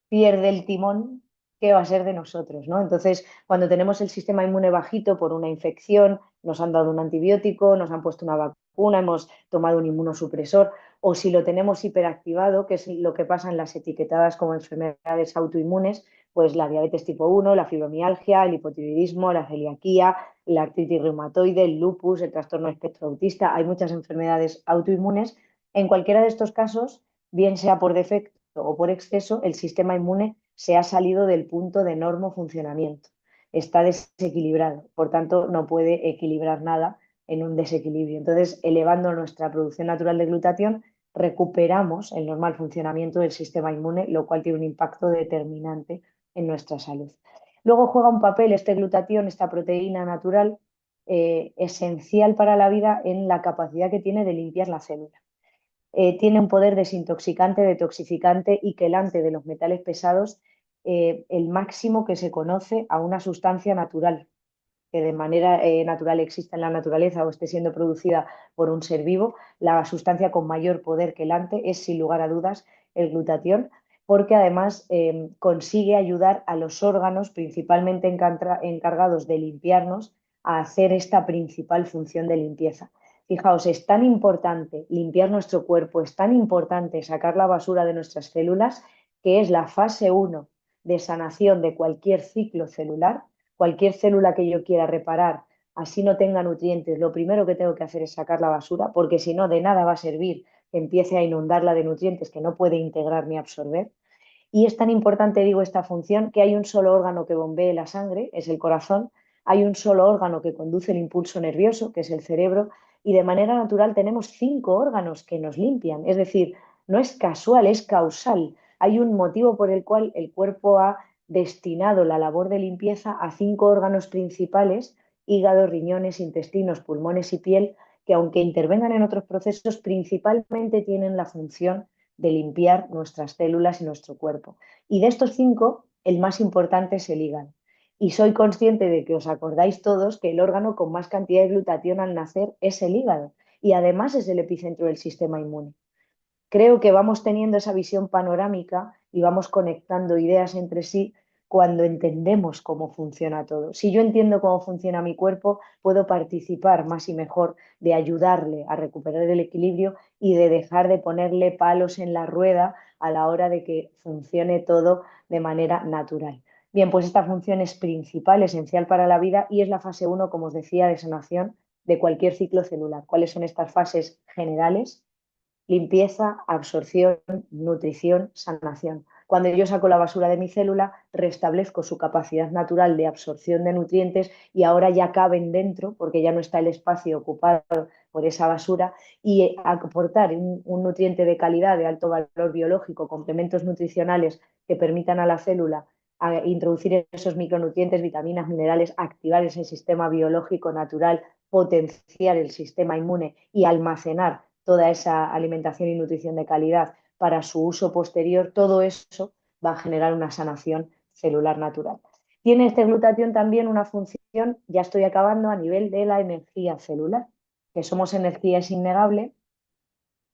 pierde el timón, ¿qué va a ser de nosotros? ¿No? Entonces, cuando tenemos el sistema inmune bajito por una infección, nos han dado un antibiótico, nos han puesto una vacuna, hemos tomado un inmunosupresor, o si lo tenemos hiperactivado, que es lo que pasa en las etiquetadas como enfermedades autoinmunes, pues la diabetes tipo 1, la fibromialgia, el hipotiroidismo, la celiaquía, la artritis reumatoide, el lupus, el trastorno espectro autista, hay muchas enfermedades autoinmunes. En cualquiera de estos casos, bien sea por defecto o por exceso, el sistema inmune se ha salido del punto de normo funcionamiento. Está desequilibrado, por tanto, no puede equilibrar nada en un desequilibrio. Entonces, elevando nuestra producción natural de glutatión, recuperamos el normal funcionamiento del sistema inmune, lo cual tiene un impacto determinante en nuestra salud. Luego juega un papel este glutatión, esta proteína natural, esencial para la vida en la capacidad que tiene de limpiar la célula. Tiene un poder desintoxicante, detoxificante y quelante de los metales pesados, el máximo que se conoce a una sustancia natural, que de manera natural exista en la naturaleza o esté siendo producida por un ser vivo. La sustancia con mayor poder quelante es, sin lugar a dudas, el glutatión, porque además consigue ayudar a los órganos principalmente encargados de limpiarnos a hacer esta principal función de limpieza. Fijaos, es tan importante limpiar nuestro cuerpo, es tan importante sacar la basura de nuestras células, que es la fase 1 de sanación de cualquier ciclo celular. Cualquier célula que yo quiera reparar, así no tenga nutrientes, lo primero que tengo que hacer es sacar la basura, porque si no, de nada va a servir que empiece a inundarla de nutrientes que no puede integrar ni absorber. Y es tan importante, digo, esta función, que hay un solo órgano que bombee la sangre, es el corazón, hay un solo órgano que conduce el impulso nervioso, que es el cerebro, y de manera natural tenemos 5 órganos que nos limpian. Es decir, no es casual, es causal. Hay un motivo por el cual el cuerpo ha destinado la labor de limpieza a 5 órganos principales: hígado, riñones, intestinos, pulmones y piel, que aunque intervengan en otros procesos, principalmente tienen la función de limpiar nuestras células y nuestro cuerpo. Y de estos 5, el más importante es el hígado. Y soy consciente de que os acordáis todos que el órgano con más cantidad de glutatión al nacer es el hígado y además es el epicentro del sistema inmune. Creo que vamos teniendo esa visión panorámica y vamos conectando ideas entre sí cuando entendemos cómo funciona todo. Si yo entiendo cómo funciona mi cuerpo, puedo participar más y mejor de ayudarle a recuperar el equilibrio y de dejar de ponerle palos en la rueda a la hora de que funcione todo de manera natural. Bien, pues esta función es principal, esencial para la vida y es la fase 1, como os decía, de sanación de cualquier ciclo celular. ¿Cuáles son estas fases generales? Limpieza, absorción, nutrición, sanación. Cuando yo saco la basura de mi célula, restablezco su capacidad natural de absorción de nutrientes y ahora ya caben dentro, porque ya no está el espacio ocupado por esa basura, y aportar un nutriente de calidad, de alto valor biológico, complementos nutricionales que permitan a la célula a introducir esos micronutrientes, vitaminas, minerales, activar ese sistema biológico natural, potenciar el sistema inmune y almacenar toda esa alimentación y nutrición de calidad para su uso posterior, todo eso va a generar una sanación celular natural. Tiene este glutatión también una función, ya estoy acabando, a nivel de la energía celular, que somos energía es innegable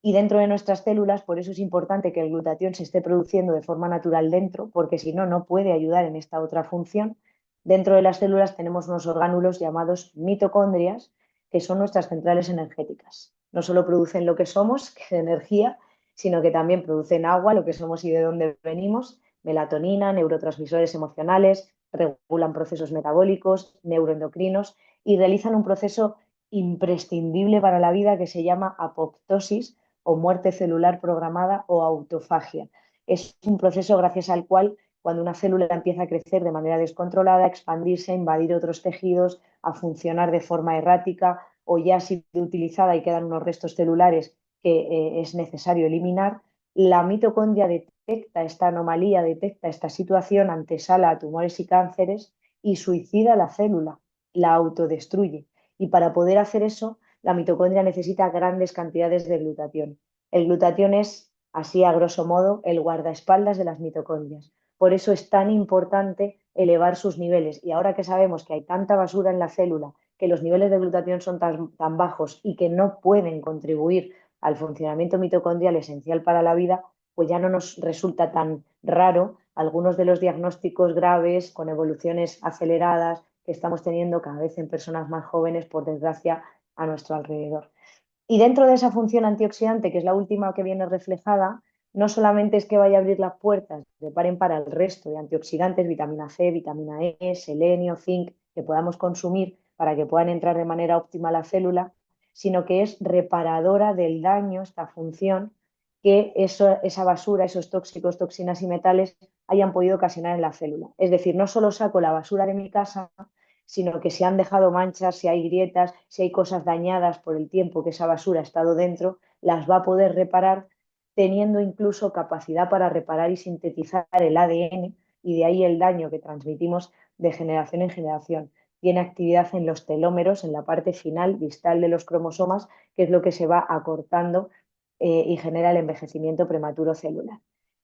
y dentro de nuestras células, por eso es importante que el glutatión se esté produciendo de forma natural dentro, porque si no, no puede ayudar en esta otra función. Dentro de las células tenemos unos orgánulos llamados mitocondrias, que son nuestras centrales energéticas. No solo producen lo que somos, que es energía, sino que también producen agua, lo que somos y de dónde venimos, melatonina, neurotransmisores emocionales, regulan procesos metabólicos, neuroendocrinos y realizan un proceso imprescindible para la vida que se llama apoptosis o muerte celular programada o autofagia. Es un proceso gracias al cual cuando una célula empieza a crecer de manera descontrolada, a expandirse, a invadir otros tejidos, a funcionar de forma errática o ya ha sido utilizada y quedan unos restos celulares que es necesario eliminar, la mitocondria detecta esta anomalía, detecta esta situación, antesala a tumores y cánceres y suicida la célula, la autodestruye. Y para poder hacer eso, la mitocondria necesita grandes cantidades de glutatión. El glutatión es, así a grosso modo, el guardaespaldas de las mitocondrias. Por eso es tan importante elevar sus niveles. Y ahora que sabemos que hay tanta basura en la célula, que los niveles de glutatión son tan bajos y que no pueden contribuir al funcionamiento mitocondrial esencial para la vida, pues ya no nos resulta tan raro algunos de los diagnósticos graves con evoluciones aceleradas que estamos teniendo cada vez en personas más jóvenes, por desgracia, a nuestro alrededor. Y dentro de esa función antioxidante, que es la última que viene reflejada, no solamente es que vaya a abrir las puertas de par en par al resto de antioxidantes, vitamina C, vitamina E, selenio, zinc, que podamos consumir para que puedan entrar de manera óptima a la célula, sino que es reparadora del daño, esta función, que esa basura, esos tóxicos, toxinas y metales hayan podido ocasionar en la célula. Es decir, no solo saco la basura de mi casa, sino que si han dejado manchas, si hay grietas, si hay cosas dañadas por el tiempo que esa basura ha estado dentro, las va a poder reparar teniendo incluso capacidad para reparar y sintetizar el ADN y de ahí el daño que transmitimos de generación en generación. Tiene actividad en los telómeros, en la parte final distal de los cromosomas, que es lo que se va acortando y genera el envejecimiento prematuro celular.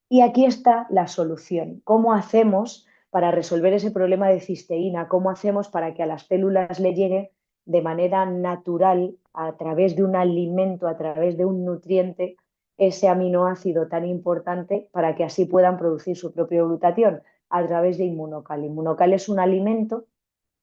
Y aquí está la solución. ¿Cómo hacemos para resolver ese problema de cisteína? ¿Cómo hacemos para que a las células le llegue de manera natural, a través de un alimento, a través de un nutriente, ese aminoácido tan importante para que así puedan producir su propio glutatión? A través de inmunocal. Inmunocal es un alimento,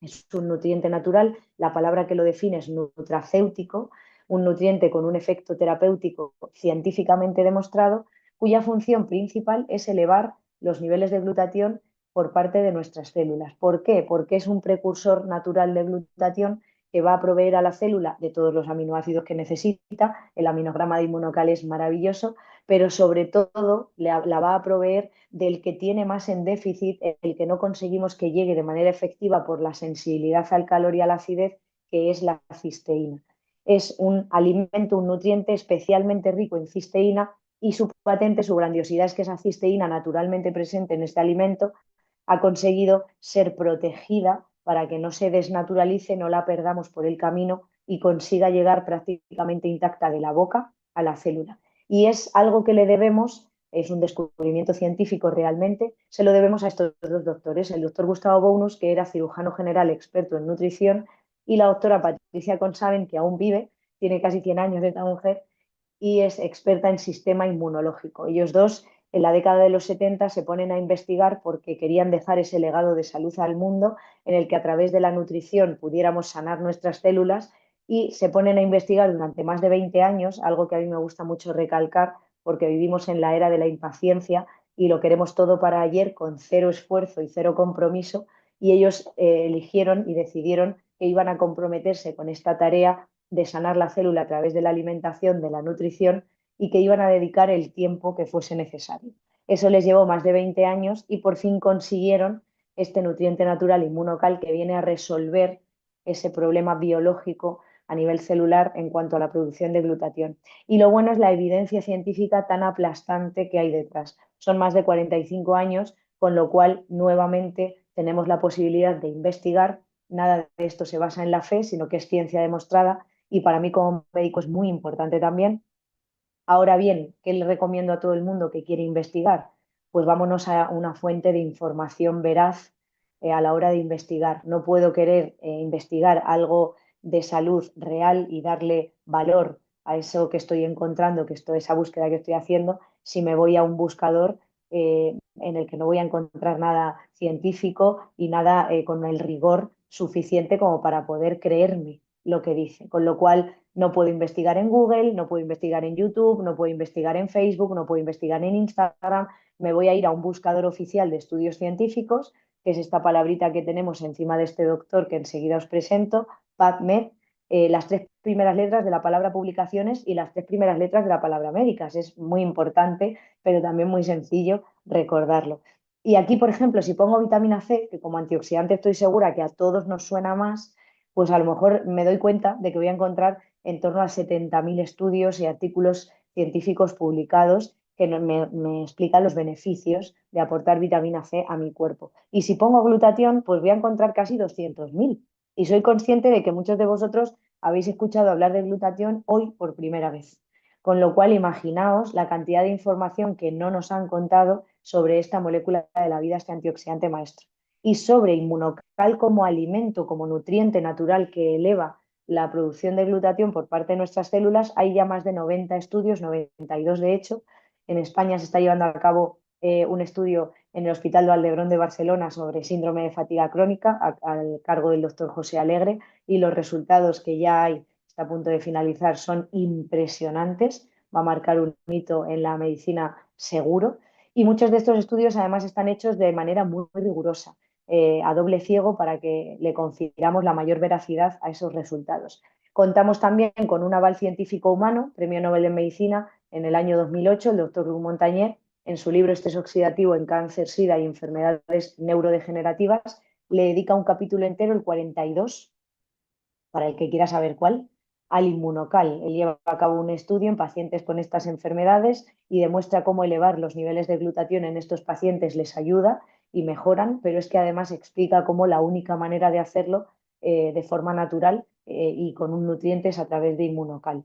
es un nutriente natural, la palabra que lo define es nutracéutico, un nutriente con un efecto terapéutico científicamente demostrado, cuya función principal es elevar los niveles de glutatión por parte de nuestras células. ¿Por qué? Porque es un precursor natural de glutatión que va a proveer a la célula de todos los aminoácidos que necesita. El aminograma de Inmunocal es maravilloso, pero sobre todo la va a proveer del que tiene más en déficit, el que no conseguimos que llegue de manera efectiva por la sensibilidad al calor y a la acidez, que es la cisteína. Es un alimento, un nutriente especialmente rico en cisteína y su patente, su grandiosidad es que esa cisteína naturalmente presente en este alimento ha conseguido ser protegida para que no se desnaturalice, no la perdamos por el camino y consiga llegar prácticamente intacta de la boca a la célula. Y es algo que le debemos, es un descubrimiento científico realmente, se lo debemos a estos dos doctores, el doctor Gustavo Bounus, que era cirujano general experto en nutrición, y la doctora Patricia Consaven, que aún vive, tiene casi 100 años esta mujer, y es experta en sistema inmunológico. Ellos dos en la década de los 70 se ponen a investigar porque querían dejar ese legado de salud al mundo en el que a través de la nutrición pudiéramos sanar nuestras células y se ponen a investigar durante más de 20 años, algo que a mí me gusta mucho recalcar porque vivimos en la era de la impaciencia y lo queremos todo para ayer con cero esfuerzo y cero compromiso y ellos eligieron y decidieron que iban a comprometerse con esta tarea de sanar la célula a través de la alimentación, de la nutrición y que iban a dedicar el tiempo que fuese necesario. Eso les llevó más de 20 años y por fin consiguieron este nutriente natural inmunocal que viene a resolver ese problema biológico a nivel celular en cuanto a la producción de glutatión. Y lo bueno es la evidencia científica tan aplastante que hay detrás. Son más de 45 años, con lo cual nuevamente tenemos la posibilidad de investigar. Nada de esto se basa en la fe, sino que es ciencia demostrada y para mí como médico es muy importante también. Ahora bien, ¿qué le recomiendo a todo el mundo que quiere investigar? Pues vámonos a una fuente de información veraz a la hora de investigar. No puedo querer investigar algo de salud real y darle valor a eso que estoy encontrando, esa búsqueda que estoy haciendo, si me voy a un buscador en el que no voy a encontrar nada científico y nada con el rigor suficiente como para poder creerme lo que dice. Con lo cual no puedo investigar en Google, no puedo investigar en YouTube, no puedo investigar en Facebook, no puedo investigar en Instagram. Me voy a ir a un buscador oficial de estudios científicos, que es esta palabrita que tenemos encima de este doctor que enseguida os presento, PubMed, las tres primeras letras de la palabra publicaciones y las tres primeras letras de la palabra médicas. Es muy importante, pero también muy sencillo recordarlo. Y aquí, por ejemplo, si pongo vitamina C, que como antioxidante estoy segura que a todos nos suena más, pues a lo mejor me doy cuenta de que voy a encontrar en torno a 70.000 estudios y artículos científicos publicados que me explican los beneficios de aportar vitamina C a mi cuerpo. Y si pongo glutatión, pues voy a encontrar casi 200.000. Y soy consciente de que muchos de vosotros habéis escuchado hablar de glutatión hoy por primera vez. Con lo cual, imaginaos la cantidad de información que no nos han contado sobre esta molécula de la vida, este antioxidante maestro. Y sobre inmunocal como alimento, como nutriente natural que eleva la producción de glutatión por parte de nuestras células, hay ya más de 90 estudios, 92 de hecho. En España se está llevando a cabo un estudio en el Hospital Valdebrón de Barcelona sobre síndrome de fatiga crónica al cargo del doctor José Alegre, y los resultados que ya hay, está a punto de finalizar, son impresionantes. Va a marcar un hito en la medicina seguro. Y muchos de estos estudios además están hechos de manera muy, muy rigurosa, a doble ciego, para que le confiramos la mayor veracidad a esos resultados. Contamos también con un aval científico humano, Premio Nobel de Medicina en el año 2008, el doctor Luc Montagnier, en su libro Estrés oxidativo en cáncer, SIDA y enfermedades neurodegenerativas, le dedica un capítulo entero, el 42, para el que quiera saber cuál, al inmunocal. Él lleva a cabo un estudio en pacientes con estas enfermedades y demuestra cómo elevar los niveles de glutatión en estos pacientes les ayuda y mejoran, pero es que además explica cómo la única manera de hacerlo de forma natural y con un nutriente es a través de inmunocal.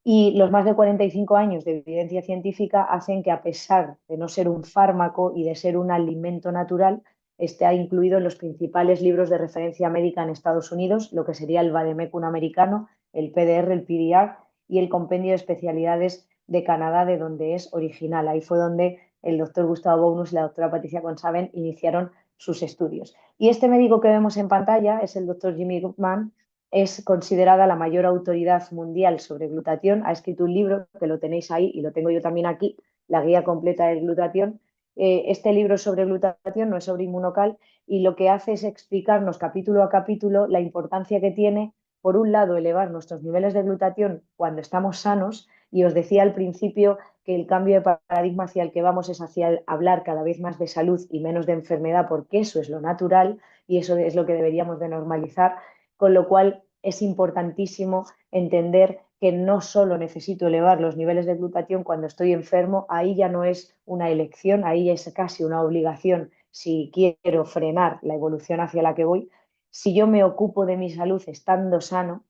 Y los más de 45 años de evidencia científica hacen que, a pesar de no ser un fármaco y de ser un alimento natural, esté incluido en los principales libros de referencia médica en Estados Unidos, lo que sería el Vademecum americano, el PDR, el PDR y el Compendio de Especialidades de Canadá, de donde es original. Ahí fue donde el doctor Gustavo Bonus y la doctora Patricia Consaven iniciaron sus estudios. Y este médico que vemos en pantalla es el doctor Jimmy Goodman. Es considerada la mayor autoridad mundial sobre glutatión. Ha escrito un libro que lo tenéis ahí y lo tengo yo también aquí, la guía completa de glutatión. Este libro sobre glutatión no es sobre inmunocal, y lo que hace es explicarnos capítulo a capítulo la importancia que tiene, por un lado, elevar nuestros niveles de glutatión cuando estamos sanos. Y os decía al principio que el cambio de paradigma hacia el que vamos es hacia el hablar cada vez más de salud y menos de enfermedad, porque eso es lo natural y eso es lo que deberíamos de normalizar. Con lo cual es importantísimo entender que no solo necesito elevar los niveles de glutatión cuando estoy enfermo, ahí ya no es una elección, ahí es casi una obligación si quiero frenar la evolución hacia la que voy. Si yo me ocupo de mi salud estando sano,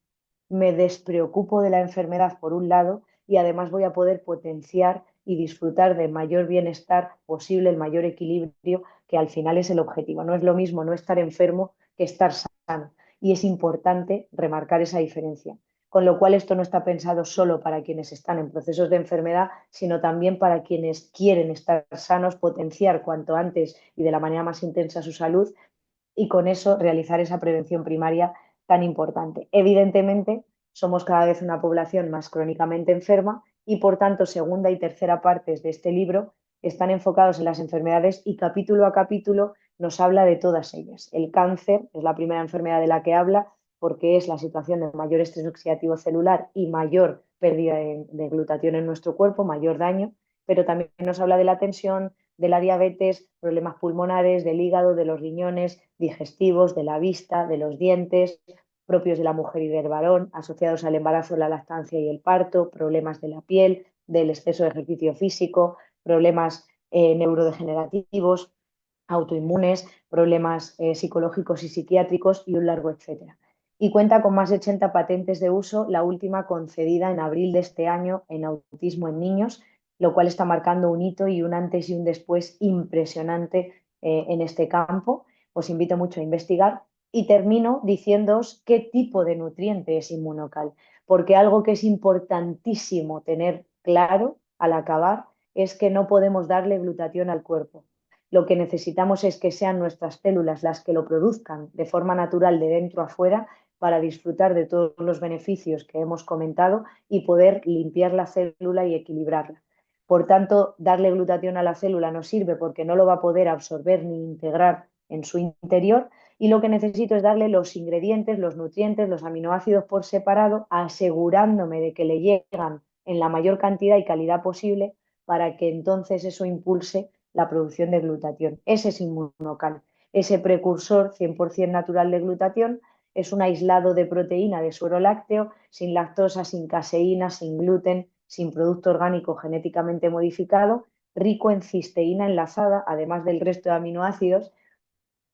me despreocupo de la enfermedad por un lado, y además voy a poder potenciar y disfrutar de mayor bienestar posible, el mayor equilibrio, que al final es el objetivo. No es lo mismo no estar enfermo que estar sano, y es importante remarcar esa diferencia. Con lo cual, esto no está pensado solo para quienes están en procesos de enfermedad, sino también para quienes quieren estar sanos, potenciar cuanto antes y de la manera más intensa su salud, y con eso realizar esa prevención primaria tan importante. Evidentemente, somos cada vez una población más crónicamente enferma y, por tanto, segunda y tercera partes de este libro están enfocados en las enfermedades, y capítulo a capítulo nos habla de todas ellas. El cáncer es la primera enfermedad de la que habla, porque es la situación de mayor estrés oxidativo celular y mayor pérdida de glutatión en nuestro cuerpo, mayor daño, pero también nos habla de la tensión, de la diabetes, problemas pulmonares, del hígado, de los riñones, digestivos, de la vista, de los dientes, propios de la mujer y del varón, asociados al embarazo, la lactancia y el parto, problemas de la piel, del exceso de ejercicio físico, problemas neurodegenerativos, autoinmunes, problemas psicológicos y psiquiátricos, y un largo etcétera. Y cuenta con más de 80 patentes de uso, la última concedida en abril de este año en autismo en niños, lo cual está marcando un hito y un antes y un después impresionante en este campo. Os invito mucho a investigar, y termino diciéndoos qué tipo de nutriente es inmunocal, porque algo que es importantísimo tener claro al acabar es que no podemos darle glutatión al cuerpo. Lo que necesitamos es que sean nuestras células las que lo produzcan de forma natural de dentro a fuera para disfrutar de todos los beneficios que hemos comentado y poder limpiar la célula y equilibrarla. Por tanto, darle glutatión a la célula no sirve porque no lo va a poder absorber ni integrar en su interior, y lo que necesito es darle los ingredientes, los nutrientes, los aminoácidos por separado, asegurándome de que le llegan en la mayor cantidad y calidad posible para que entonces eso impulse la producción de glutatión. Ese es inmunocal. Ese precursor 100% natural de glutatión es un aislado de proteína de suero lácteo, sin lactosa, sin caseína, sin gluten, sin producto orgánico genéticamente modificado, rico en cisteína enlazada, además del resto de aminoácidos,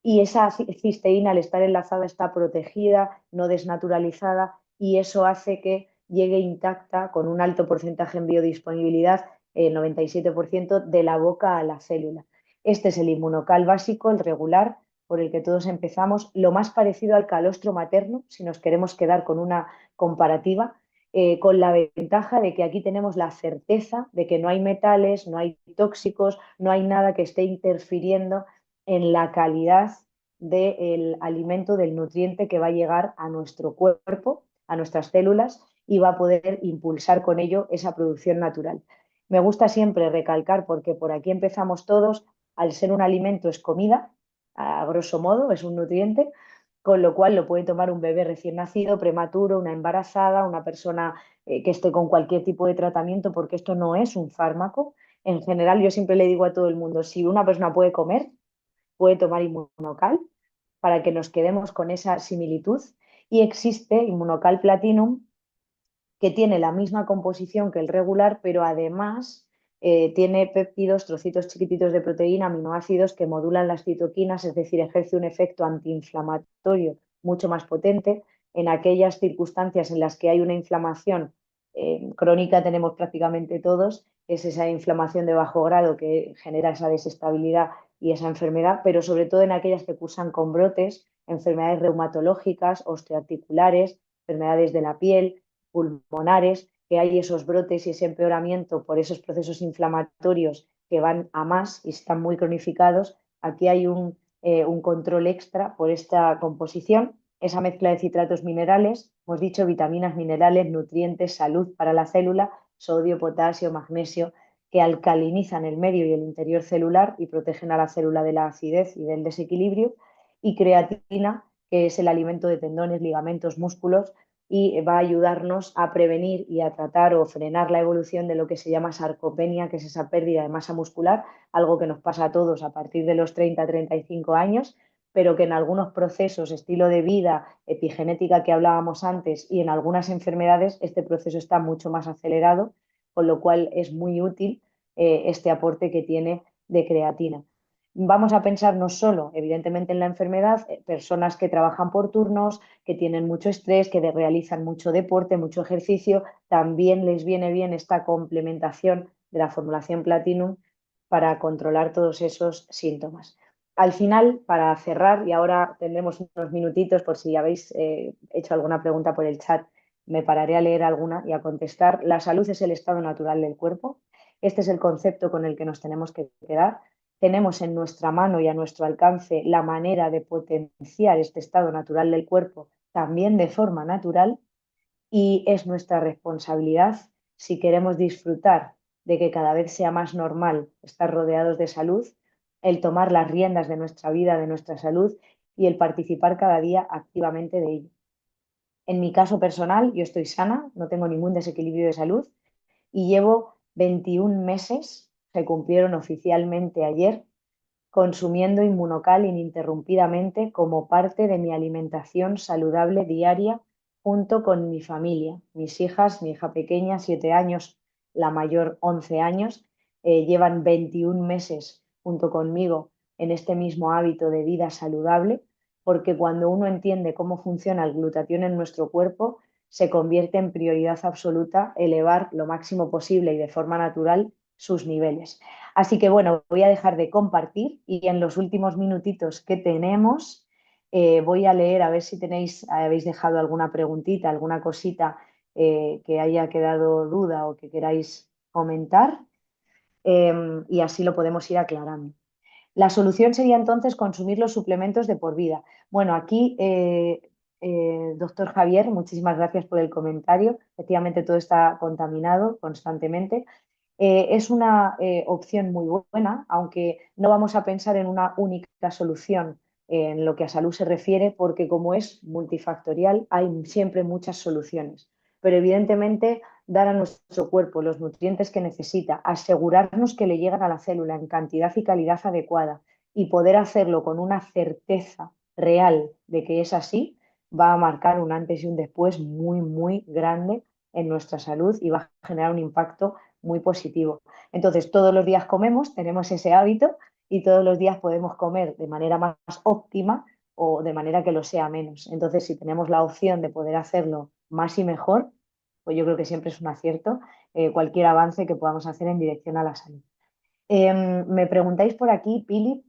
y esa cisteína al estar enlazada está protegida, no desnaturalizada, y eso hace que llegue intacta con un alto porcentaje en biodisponibilidad, 97%, de la boca a la célula. Este es el inmunocal básico, el regular, por el que todos empezamos, lo más parecido al calostro materno, si nos queremos quedar con una comparativa, con la ventaja de que aquí tenemos la certeza de que no hay metales, no hay tóxicos, no hay nada que esté interfiriendo en la calidad del alimento, del nutriente que va a llegar a nuestro cuerpo, a nuestras células, y va a poder impulsar con ello esa producción natural. Me gusta siempre recalcar, porque por aquí empezamos todos, al ser un alimento es comida, a grosso modo, es un nutriente, con lo cual lo puede tomar un bebé recién nacido, prematuro, una embarazada, una persona que esté con cualquier tipo de tratamiento, porque esto no es un fármaco. En general, yo siempre le digo a todo el mundo, si una persona puede comer, puede tomar inmunocal, para que nos quedemos con esa similitud. Y existe inmunocal platinum, que tiene la misma composición que el regular, pero además tiene péptidos, trocitos chiquititos de proteína, aminoácidos que modulan las citoquinas, es decir, ejerce un efecto antiinflamatorio mucho más potente en aquellas circunstancias en las que hay una inflamación crónica. Tenemos prácticamente todos, es esa inflamación de bajo grado que genera esa desestabilidad y esa enfermedad, pero sobre todo en aquellas que cursan con brotes, enfermedades reumatológicas, osteoarticulares, enfermedades de la piel, pulmonares, que hay esos brotes y ese empeoramiento por esos procesos inflamatorios que van a más y están muy cronificados. Aquí hay un control extra por esta composición, esa mezcla de citratos minerales, hemos dicho vitaminas, minerales, nutrientes, salud para la célula, sodio, potasio, magnesio, que alcalinizan el medio y el interior celular y protegen a la célula de la acidez y del desequilibrio, y creatina, que es el alimento de tendones, ligamentos, músculos, y va a ayudarnos a prevenir y a tratar o frenar la evolución de lo que se llama sarcopenia, que es esa pérdida de masa muscular, algo que nos pasa a todos a partir de los 30-35 años, pero que en algunos procesos, estilo de vida, epigenética que hablábamos antes, y en algunas enfermedades, este proceso está mucho más acelerado, con lo cual es muy útil este aporte que tiene de creatina. Vamos a pensar no solo, evidentemente, en la enfermedad, personas que trabajan por turnos, que tienen mucho estrés, que realizan mucho deporte, mucho ejercicio, también les viene bien esta complementación de la formulación Platinum para controlar todos esos síntomas. Al final, para cerrar, y ahora tendremos unos minutitos por si habéis hecho alguna pregunta por el chat, me pararé a leer alguna y a contestar. La salud es el estado natural del cuerpo. Este es el concepto con el que nos tenemos que quedar. Tenemos en nuestra mano y a nuestro alcance la manera de potenciar este estado natural del cuerpo también de forma natural, y es nuestra responsabilidad, si queremos disfrutar de que cada vez sea más normal estar rodeados de salud, el tomar las riendas de nuestra vida, de nuestra salud, y el participar cada día activamente de ello. En mi caso personal, yo estoy sana, no tengo ningún desequilibrio de salud y llevo 21 meses, se cumplieron oficialmente ayer, consumiendo inmunocal ininterrumpidamente como parte de mi alimentación saludable diaria, junto con mi familia, mis hijas, mi hija pequeña, 7 años, la mayor 11 años, llevan 21 meses junto conmigo en este mismo hábito de vida saludable, porque cuando uno entiende cómo funciona el glutatión en nuestro cuerpo, se convierte en prioridad absoluta elevar lo máximo posible y de forma natural sus niveles. Así que bueno, voy a dejar de compartir y en los últimos minutitos que tenemos voy a leer a ver si habéis dejado alguna preguntita, alguna cosita que haya quedado duda o que queráis comentar. y así lo podemos ir aclarando. La solución sería entonces consumir los suplementos de por vida. Bueno, aquí, doctor Javier, muchísimas gracias por el comentario. Efectivamente, todo está contaminado constantemente. Es una opción muy buena, aunque no vamos a pensar en una única solución en lo que a salud se refiere, porque como es multifactorial, hay siempre muchas soluciones. Pero evidentemente, dar a nuestro cuerpo los nutrientes que necesita, asegurarnos que le llegan a la célula en cantidad y calidad adecuada y poder hacerlo con una certeza real de que es así, va a marcar un antes y un después muy, muy grande en nuestra salud y va a generar un impacto muy positivo. Entonces, todos los días comemos, tenemos ese hábito y todos los días podemos comer de manera más óptima o de manera que lo sea menos. Entonces, si tenemos la opción de poder hacerlo más y mejor, pues yo creo que siempre es un acierto cualquier avance que podamos hacer en dirección a la salud. Me preguntáis por aquí, Pili,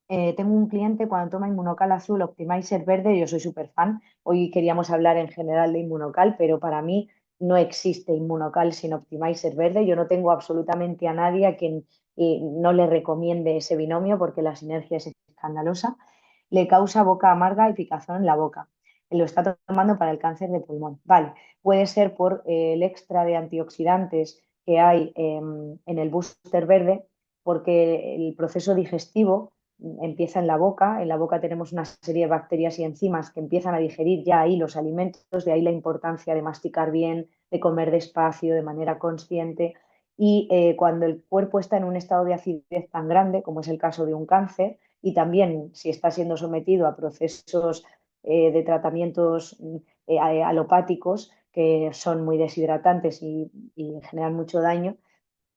tengo un cliente cuando toma Inmunocal azul, Optimizer verde, yo soy súper fan. Hoy queríamos hablar en general de Inmunocal, pero para mí no existe Inmunocal sin Optimizer verde. Yo no tengo absolutamente a nadie a quien no le recomiende ese binomio porque la sinergia es escandalosa. Le causa boca amarga y picazón en la boca. Lo está tomando para el cáncer de pulmón. Vale, puede ser por el extra de antioxidantes que hay en el booster verde, porque el proceso digestivo empieza en la boca tenemos una serie de bacterias y enzimas que empiezan a digerir ya ahí los alimentos, de ahí la importancia de masticar bien, de comer despacio, de manera consciente. Y cuando el cuerpo está en un estado de acidez tan grande, como es el caso de un cáncer, y también si está siendo sometido a procesos de tratamientos alopáticos que son muy deshidratantes y generan mucho daño,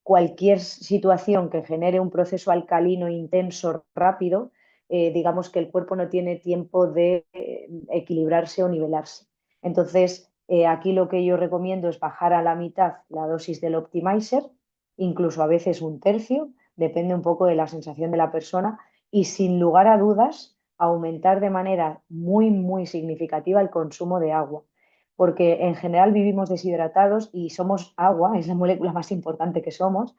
cualquier situación que genere un proceso alcalino intenso rápido, digamos que el cuerpo no tiene tiempo de equilibrarse o nivelarse. Entonces, aquí lo que yo recomiendo es bajar a la mitad la dosis del optimizer, incluso a veces un tercio, depende un poco de la sensación de la persona, y sin lugar a dudas, aumentar de manera muy, muy significativa el consumo de agua porque en general vivimos deshidratados y somos agua, es la molécula más importante que somos,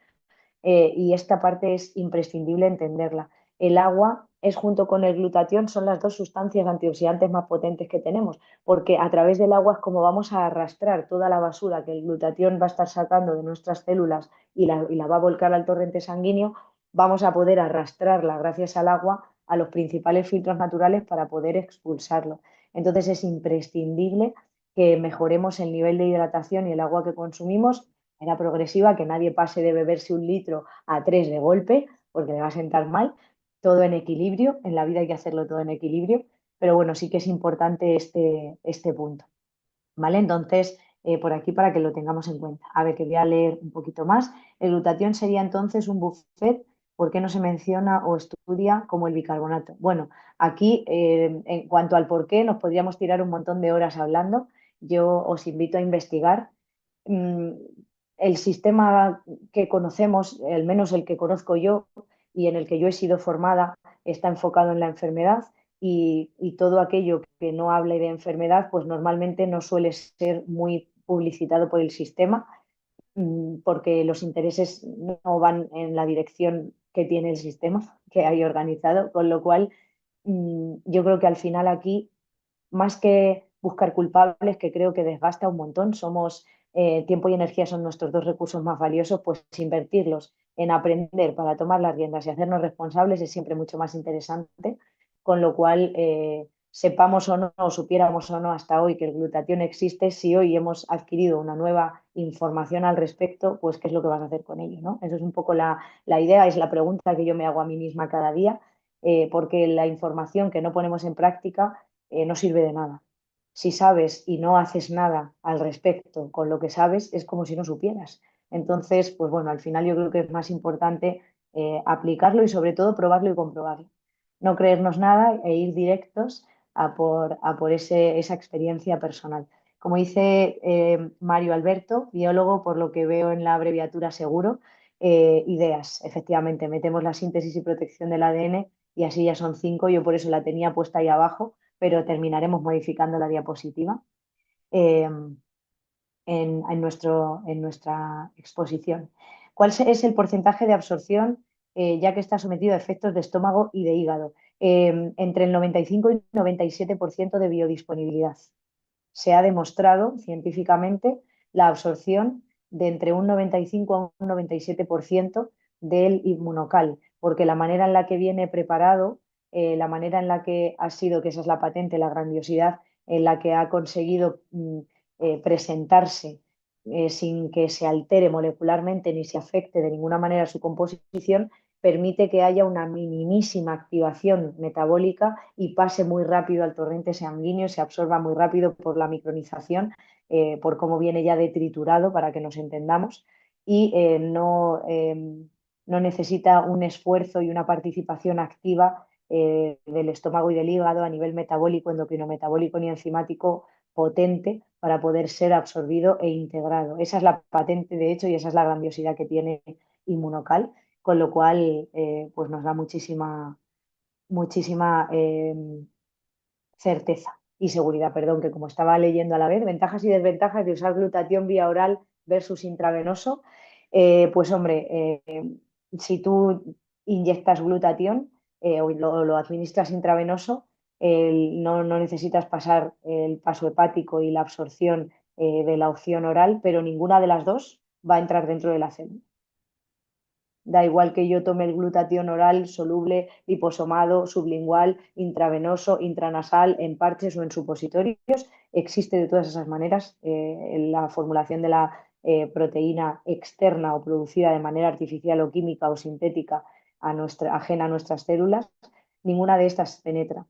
y esta parte es imprescindible entenderla. El agua es junto con el glutatión, son las dos sustancias antioxidantes más potentes que tenemos, porque a través del agua es como vamos a arrastrar toda la basura que el glutatión va a estar sacando de nuestras células y la va a volcar al torrente sanguíneo, vamos a poder arrastrarla gracias al agua a los principales filtros naturales para poder expulsarlo. Entonces es imprescindible que mejoremos el nivel de hidratación y el agua que consumimos era progresiva, que nadie pase de beberse un litro a tres de golpe, porque le va a sentar mal, todo en equilibrio, en la vida hay que hacerlo todo en equilibrio, pero bueno, sí que es importante este punto, ¿vale? Entonces, por aquí para que lo tengamos en cuenta. A ver, que voy a leer un poquito más. El glutatión sería entonces un buffet. ¿Por qué no se menciona o estudia como el bicarbonato? Bueno, aquí en cuanto al por qué nos podríamos tirar un montón de horas hablando. Yo os invito a investigar. Mm, el sistema que conocemos, al menos el que conozco yo y en el que yo he sido formada, está enfocado en la enfermedad y todo aquello que no hable de enfermedad, pues normalmente no suele ser muy publicitado por el sistema porque los intereses no van en la dirección que tiene el sistema que hay organizado, con lo cual yo creo que al final aquí más que buscar culpables, que creo que desgasta un montón, somos tiempo y energía son nuestros dos recursos más valiosos, pues invertirlos en aprender para tomar las riendas y hacernos responsables es siempre mucho más interesante, con lo cual sepamos o no, o supiéramos o no hasta hoy que el glutatión existe, si hoy hemos adquirido una nueva información al respecto, pues qué es lo que vas a hacer con ello, ¿no? Eso es un poco la idea, es la pregunta que yo me hago a mí misma cada día, porque la información que no ponemos en práctica no sirve de nada. Si sabes y no haces nada al respecto con lo que sabes, es como si no supieras. Entonces, pues bueno, al final yo creo que es más importante aplicarlo y sobre todo probarlo y comprobarlo. No creernos nada e ir directos a por esa experiencia personal. Como dice Mario Alberto, biólogo, por lo que veo en la abreviatura seguro, ideas, efectivamente, metemos la síntesis y protección del ADN y así ya son cinco, yo por eso la tenía puesta ahí abajo pero terminaremos modificando la diapositiva en nuestra exposición. es el porcentaje de absorción ya que está sometido a efectos de estómago y de hígado? Entre el 95 y 97% de biodisponibilidad. Se ha demostrado científicamente la absorción de entre un 95 a un 97% del inmunocal, porque la manera en la que viene preparado, la manera en la que ha sido, que esa es la patente, la grandiosidad en la que ha conseguido presentarse sin que se altere molecularmente ni se afecte de ninguna manera su composición, permite que haya una minimísima activación metabólica y pase muy rápido al torrente sanguíneo, se absorba muy rápido por la micronización, por cómo viene ya de triturado, para que nos entendamos, y no necesita un esfuerzo y una participación activa del estómago y del hígado a nivel metabólico, endocrinometabólico ni enzimático potente para poder ser absorbido e integrado. Esa es la patente, de hecho, y esa es la grandiosidad que tiene Inmunocal, con lo cual pues nos da muchísima certeza y seguridad, perdón, que como estaba leyendo a la vez, ventajas y desventajas de usar glutatión vía oral versus intravenoso. Pues hombre, si tú inyectas glutatión o lo administras intravenoso, no necesitas pasar el paso hepático y la absorción de la opción oral, pero ninguna de las dos va a entrar dentro de la célula. Da igual que yo tome el glutatión oral, soluble, liposomado, sublingual, intravenoso, intranasal, en parches o en supositorios. Existe de todas esas maneras la formulación de la proteína externa o producida de manera artificial o química o sintética ajena a nuestras células. Ninguna de estas penetra.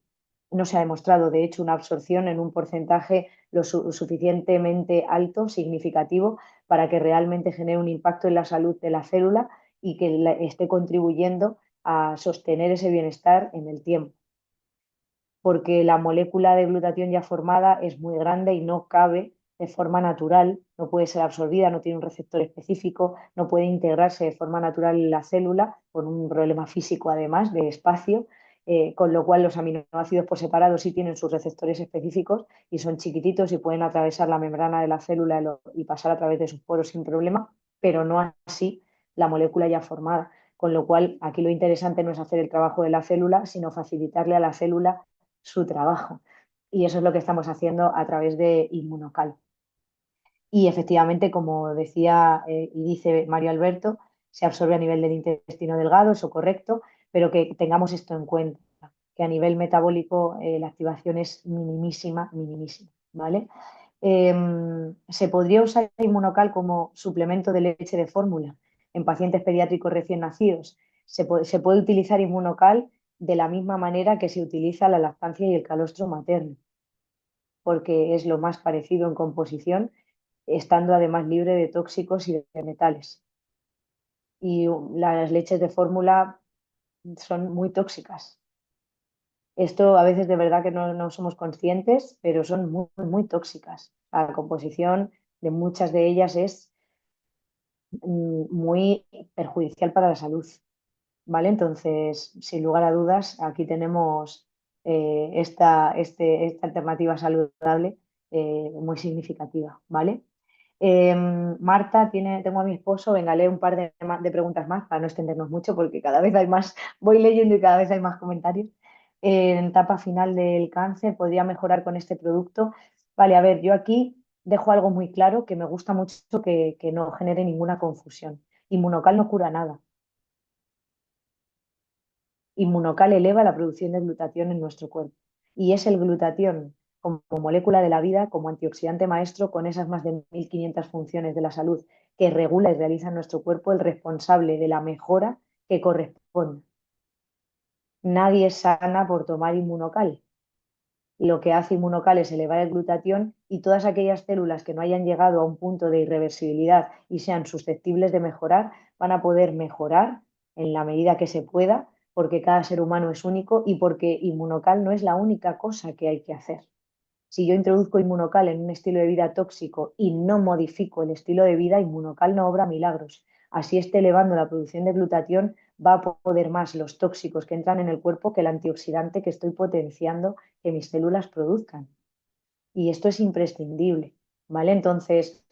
No se ha demostrado, de hecho, una absorción en un porcentaje lo suficientemente alto, significativo, para que realmente genere un impacto en la salud de la célula y que esté contribuyendo a sostener ese bienestar en el tiempo. Porque la molécula de glutatión ya formada es muy grande y no cabe de forma natural, no puede ser absorbida, no tiene un receptor específico, no puede integrarse de forma natural en la célula, por un problema físico además de espacio, con lo cual los aminoácidos por separado sí tienen sus receptores específicos y son chiquititos y pueden atravesar la membrana de la célula y pasar a través de sus poros sin problema, pero no así la molécula ya formada. Con lo cual, aquí lo interesante no es hacer el trabajo de la célula, sino facilitarle a la célula su trabajo. Y eso es lo que estamos haciendo a través de Inmunocal. Y efectivamente, como decía y dice Mario Alberto, se absorbe a nivel del intestino delgado, eso correcto, pero que tengamos esto en cuenta, que a nivel metabólico la activación es minimísima, minimísima, ¿vale? Se podría usar Inmunocal como suplemento de leche de fórmula en pacientes pediátricos recién nacidos. Se puede utilizar Inmunocal de la misma manera que se utiliza la lactancia y el calostro materno, porque es lo más parecido en composición, estando además libre de tóxicos y de metales. Y las leches de fórmula son muy tóxicas. Esto a veces de verdad que no somos conscientes, pero son muy, muy tóxicas. La composición de muchas de ellas es muy perjudicial para la salud. ¿Vale? Entonces, sin lugar a dudas, aquí tenemos esta alternativa saludable muy significativa, ¿vale? Marta, tengo a mi esposo, venga, lee un par de preguntas más para no extendernos mucho porque cada vez hay más, voy leyendo y cada vez hay más comentarios. En etapa final del cáncer, ¿podría mejorar con este producto? Vale, a ver, yo aquí dejo algo muy claro que me gusta mucho que no genere ninguna confusión. Inmunocal no cura nada. Inmunocal eleva la producción de glutatión en nuestro cuerpo. Y es el glutatión como molécula de la vida, como antioxidante maestro, con esas más de 1.500 funciones de la salud que regula y realiza en nuestro cuerpo, el responsable de la mejora que corresponde. Nadie sana por tomar inmunocal. Lo que hace inmunocal es elevar el glutatión y todas aquellas células que no hayan llegado a un punto de irreversibilidad y sean susceptibles de mejorar, van a poder mejorar en la medida que se pueda, porque cada ser humano es único y porque inmunocal no es la única cosa que hay que hacer. Si yo introduzco inmunocal en un estilo de vida tóxico y no modifico el estilo de vida, inmunocal no obra milagros. Así esté elevando la producción de glutatión, va a poder más los tóxicos que entran en el cuerpo que el antioxidante que estoy potenciando que mis células produzcan. Y esto es imprescindible, ¿vale? Entonces,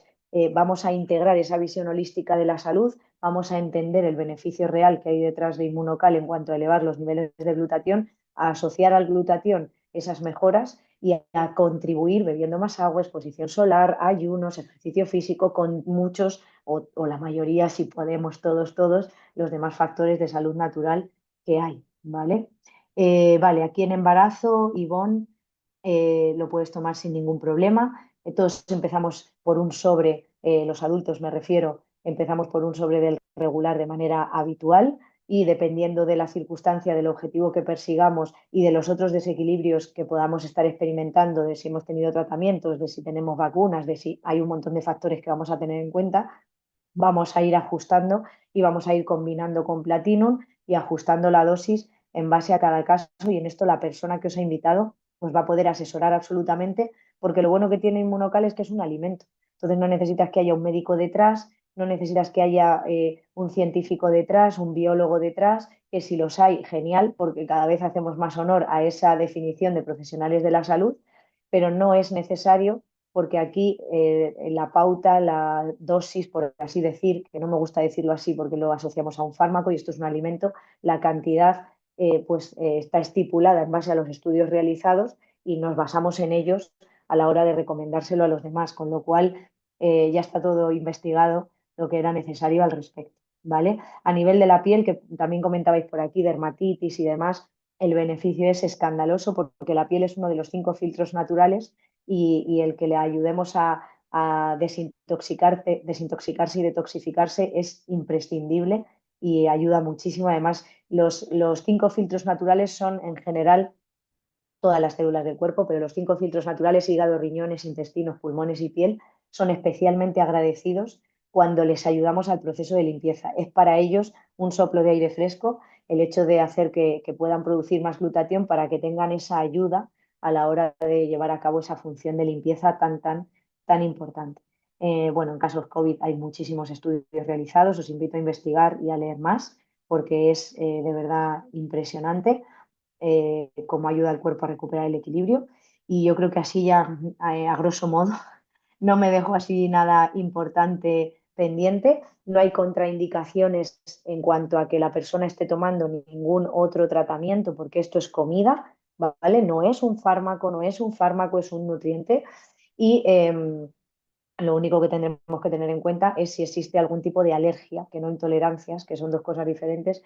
vamos a integrar esa visión holística de la salud vamos a entender el beneficio real que hay detrás de Inmunocal en cuanto a elevar los niveles de glutatión, a asociar al glutatión esas mejoras y a contribuir bebiendo más agua, exposición solar, ayunos, ejercicio físico, con muchos o la mayoría, si podemos, todos los demás factores de salud natural que hay, ¿vale? Vale, aquí en embarazo, Ivonne, lo puedes tomar sin ningún problema. Todos empezamos por un sobre, los adultos me refiero, empezamos por un sobre del regular de manera habitual y dependiendo de la circunstancia, del objetivo que persigamos y de los otros desequilibrios que podamos estar experimentando, de si hemos tenido tratamientos, de si tenemos vacunas, de si hay un montón de factores que vamos a tener en cuenta, vamos a ir ajustando y vamos a ir combinando con Platinum y ajustando la dosis en base a cada caso y en esto la persona que os ha invitado os va a poder asesorar absolutamente porque lo bueno que tiene Inmunocal es que es un alimento. Entonces no necesitas que haya un médico detrás, no necesitas que haya un científico detrás, un biólogo detrás, que si los hay, genial, porque cada vez hacemos más honor a esa definición de profesionales de la salud, pero no es necesario porque aquí la pauta, la dosis, por así decir, que no me gusta decirlo así porque lo asociamos a un fármaco y esto es un alimento, la cantidad está estipulada en base a los estudios realizados y nos basamos en ellos a la hora de recomendárselo a los demás, con lo cual ya está todo investigado lo que era necesario al respecto, ¿vale? A nivel de la piel, que también comentabais por aquí, dermatitis y demás, el beneficio es escandaloso porque la piel es uno de los 5 filtros naturales y el que le ayudemos a desintoxicarse y detoxificarse es imprescindible y ayuda muchísimo. Además, los 5 filtros naturales son en general todas las células del cuerpo, pero los 5 filtros naturales, hígado, riñones, intestinos, pulmones y piel, son especialmente agradecidos cuando les ayudamos al proceso de limpieza. Es para ellos un soplo de aire fresco el hecho de hacer que puedan producir más glutatión para que tengan esa ayuda a la hora de llevar a cabo esa función de limpieza tan importante. Bueno, en casos COVID hay muchísimos estudios realizados, os invito a investigar y a leer más porque es de verdad impresionante cómo ayuda al cuerpo a recuperar el equilibrio. Y yo creo que así ya, a grosso modo, no me dejo así nada importante pendiente. No hay contraindicaciones en cuanto a que la persona esté tomando ningún otro tratamiento, porque esto es comida, ¿vale? No es un fármaco, no es un fármaco, es un nutriente. Y lo único que tendremos que tener en cuenta es si existe algún tipo de alergia, que no intolerancias, que son dos cosas diferentes,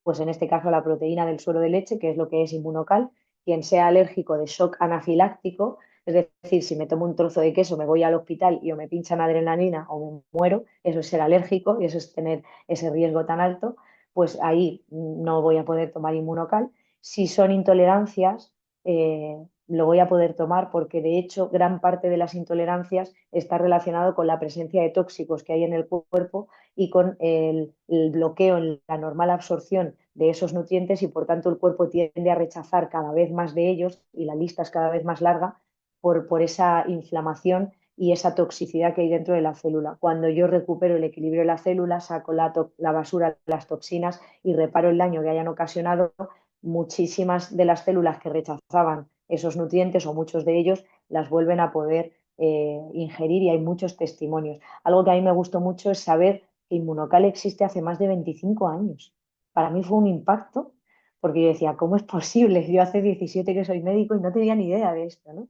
pues en este caso la proteína del suero de leche, que es lo que es Inmunocal, quien sea alérgico de shock anafiláctico, es decir, si me tomo un trozo de queso me voy al hospital y o me pinchan adrenalina o me muero, eso es ser alérgico y eso es tener ese riesgo tan alto, pues ahí no voy a poder tomar Inmunocal. Si son intolerancias, lo voy a poder tomar porque de hecho gran parte de las intolerancias está relacionado con la presencia de tóxicos que hay en el cuerpo y con el bloqueo en la normal absorción de esos nutrientes y por tanto el cuerpo tiende a rechazar cada vez más de ellos y la lista es cada vez más larga por esa inflamación y esa toxicidad que hay dentro de la célula. Cuando yo recupero el equilibrio de la célula, saco la basura, las toxinas y reparo el daño que hayan ocasionado, muchísimas de las células que rechazaban esos nutrientes o muchos de ellos las vuelven a poder ingerir y hay muchos testimonios. Algo que a mí me gustó mucho es saber que Inmunocal existe hace más de 25 años. Para mí fue un impacto porque yo decía, ¿cómo es posible? Yo hace 17 que soy médico y no tenía ni idea de esto, ¿no?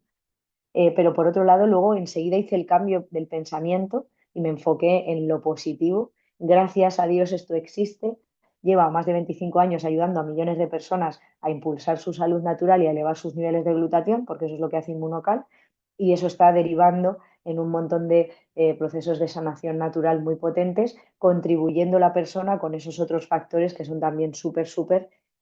Pero por otro lado, luego enseguida hice el cambio del pensamiento y me enfoqué en lo positivo. Gracias a Dios esto existe. Lleva más de 25 años ayudando a millones de personas a impulsar su salud natural y a elevar sus niveles de glutatión, porque eso es lo que hace Inmunocal, y eso está derivando en un montón de procesos de sanación natural muy potentes, contribuyendo la persona con esos otros factores que son también súper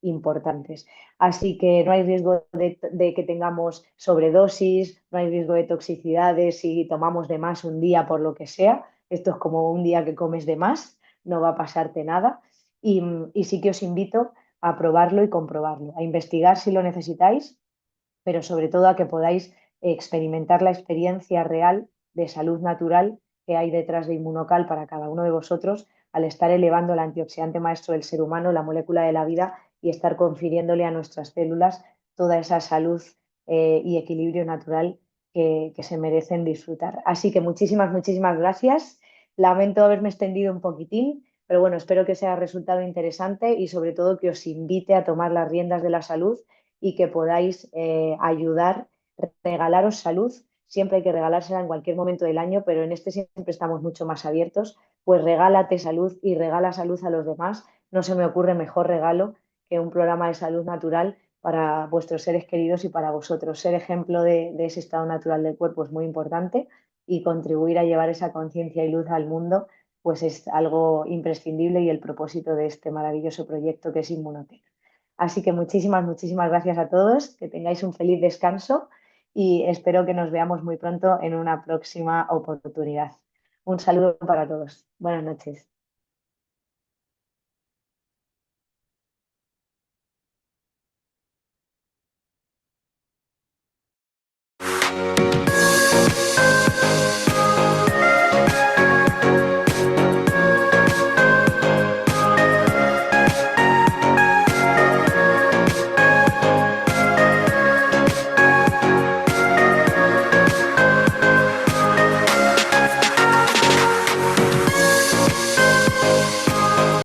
importantes. Así que no hay riesgo de que tengamos sobredosis, no hay riesgo de toxicidades si tomamos de más un día por lo que sea. Esto es como un día que comes de más, no va a pasarte nada. Y sí que os invito a probarlo y comprobarlo, a investigar si lo necesitáis, pero sobre todo a que podáis experimentar la experiencia real de salud natural que hay detrás de Inmunocal para cada uno de vosotros al estar elevando el antioxidante maestro del ser humano, la molécula de la vida, y estar confiriéndole a nuestras células toda esa salud y equilibrio natural que se merecen disfrutar. Así que muchísimas gracias. Lamento haberme extendido un poquitín, Pero bueno, espero que sea resultado interesante y sobre todo que os invite a tomar las riendas de la salud y que podáis ayudar, regalaros salud. Siempre hay que regalársela en cualquier momento del año, pero en este siempre estamos mucho más abiertos. Pues regálate salud y regala salud a los demás. No se me ocurre mejor regalo que un programa de salud natural para vuestros seres queridos y para vosotros. Ser ejemplo de ese estado natural del cuerpo es muy importante y contribuir a llevar esa conciencia y luz al mundo pues es algo imprescindible y el propósito de este maravilloso proyecto que es Inmunotech. Así que muchísimas gracias a todos, que tengáis un feliz descanso y espero que nos veamos muy pronto en una próxima oportunidad. Un saludo para todos. Buenas noches.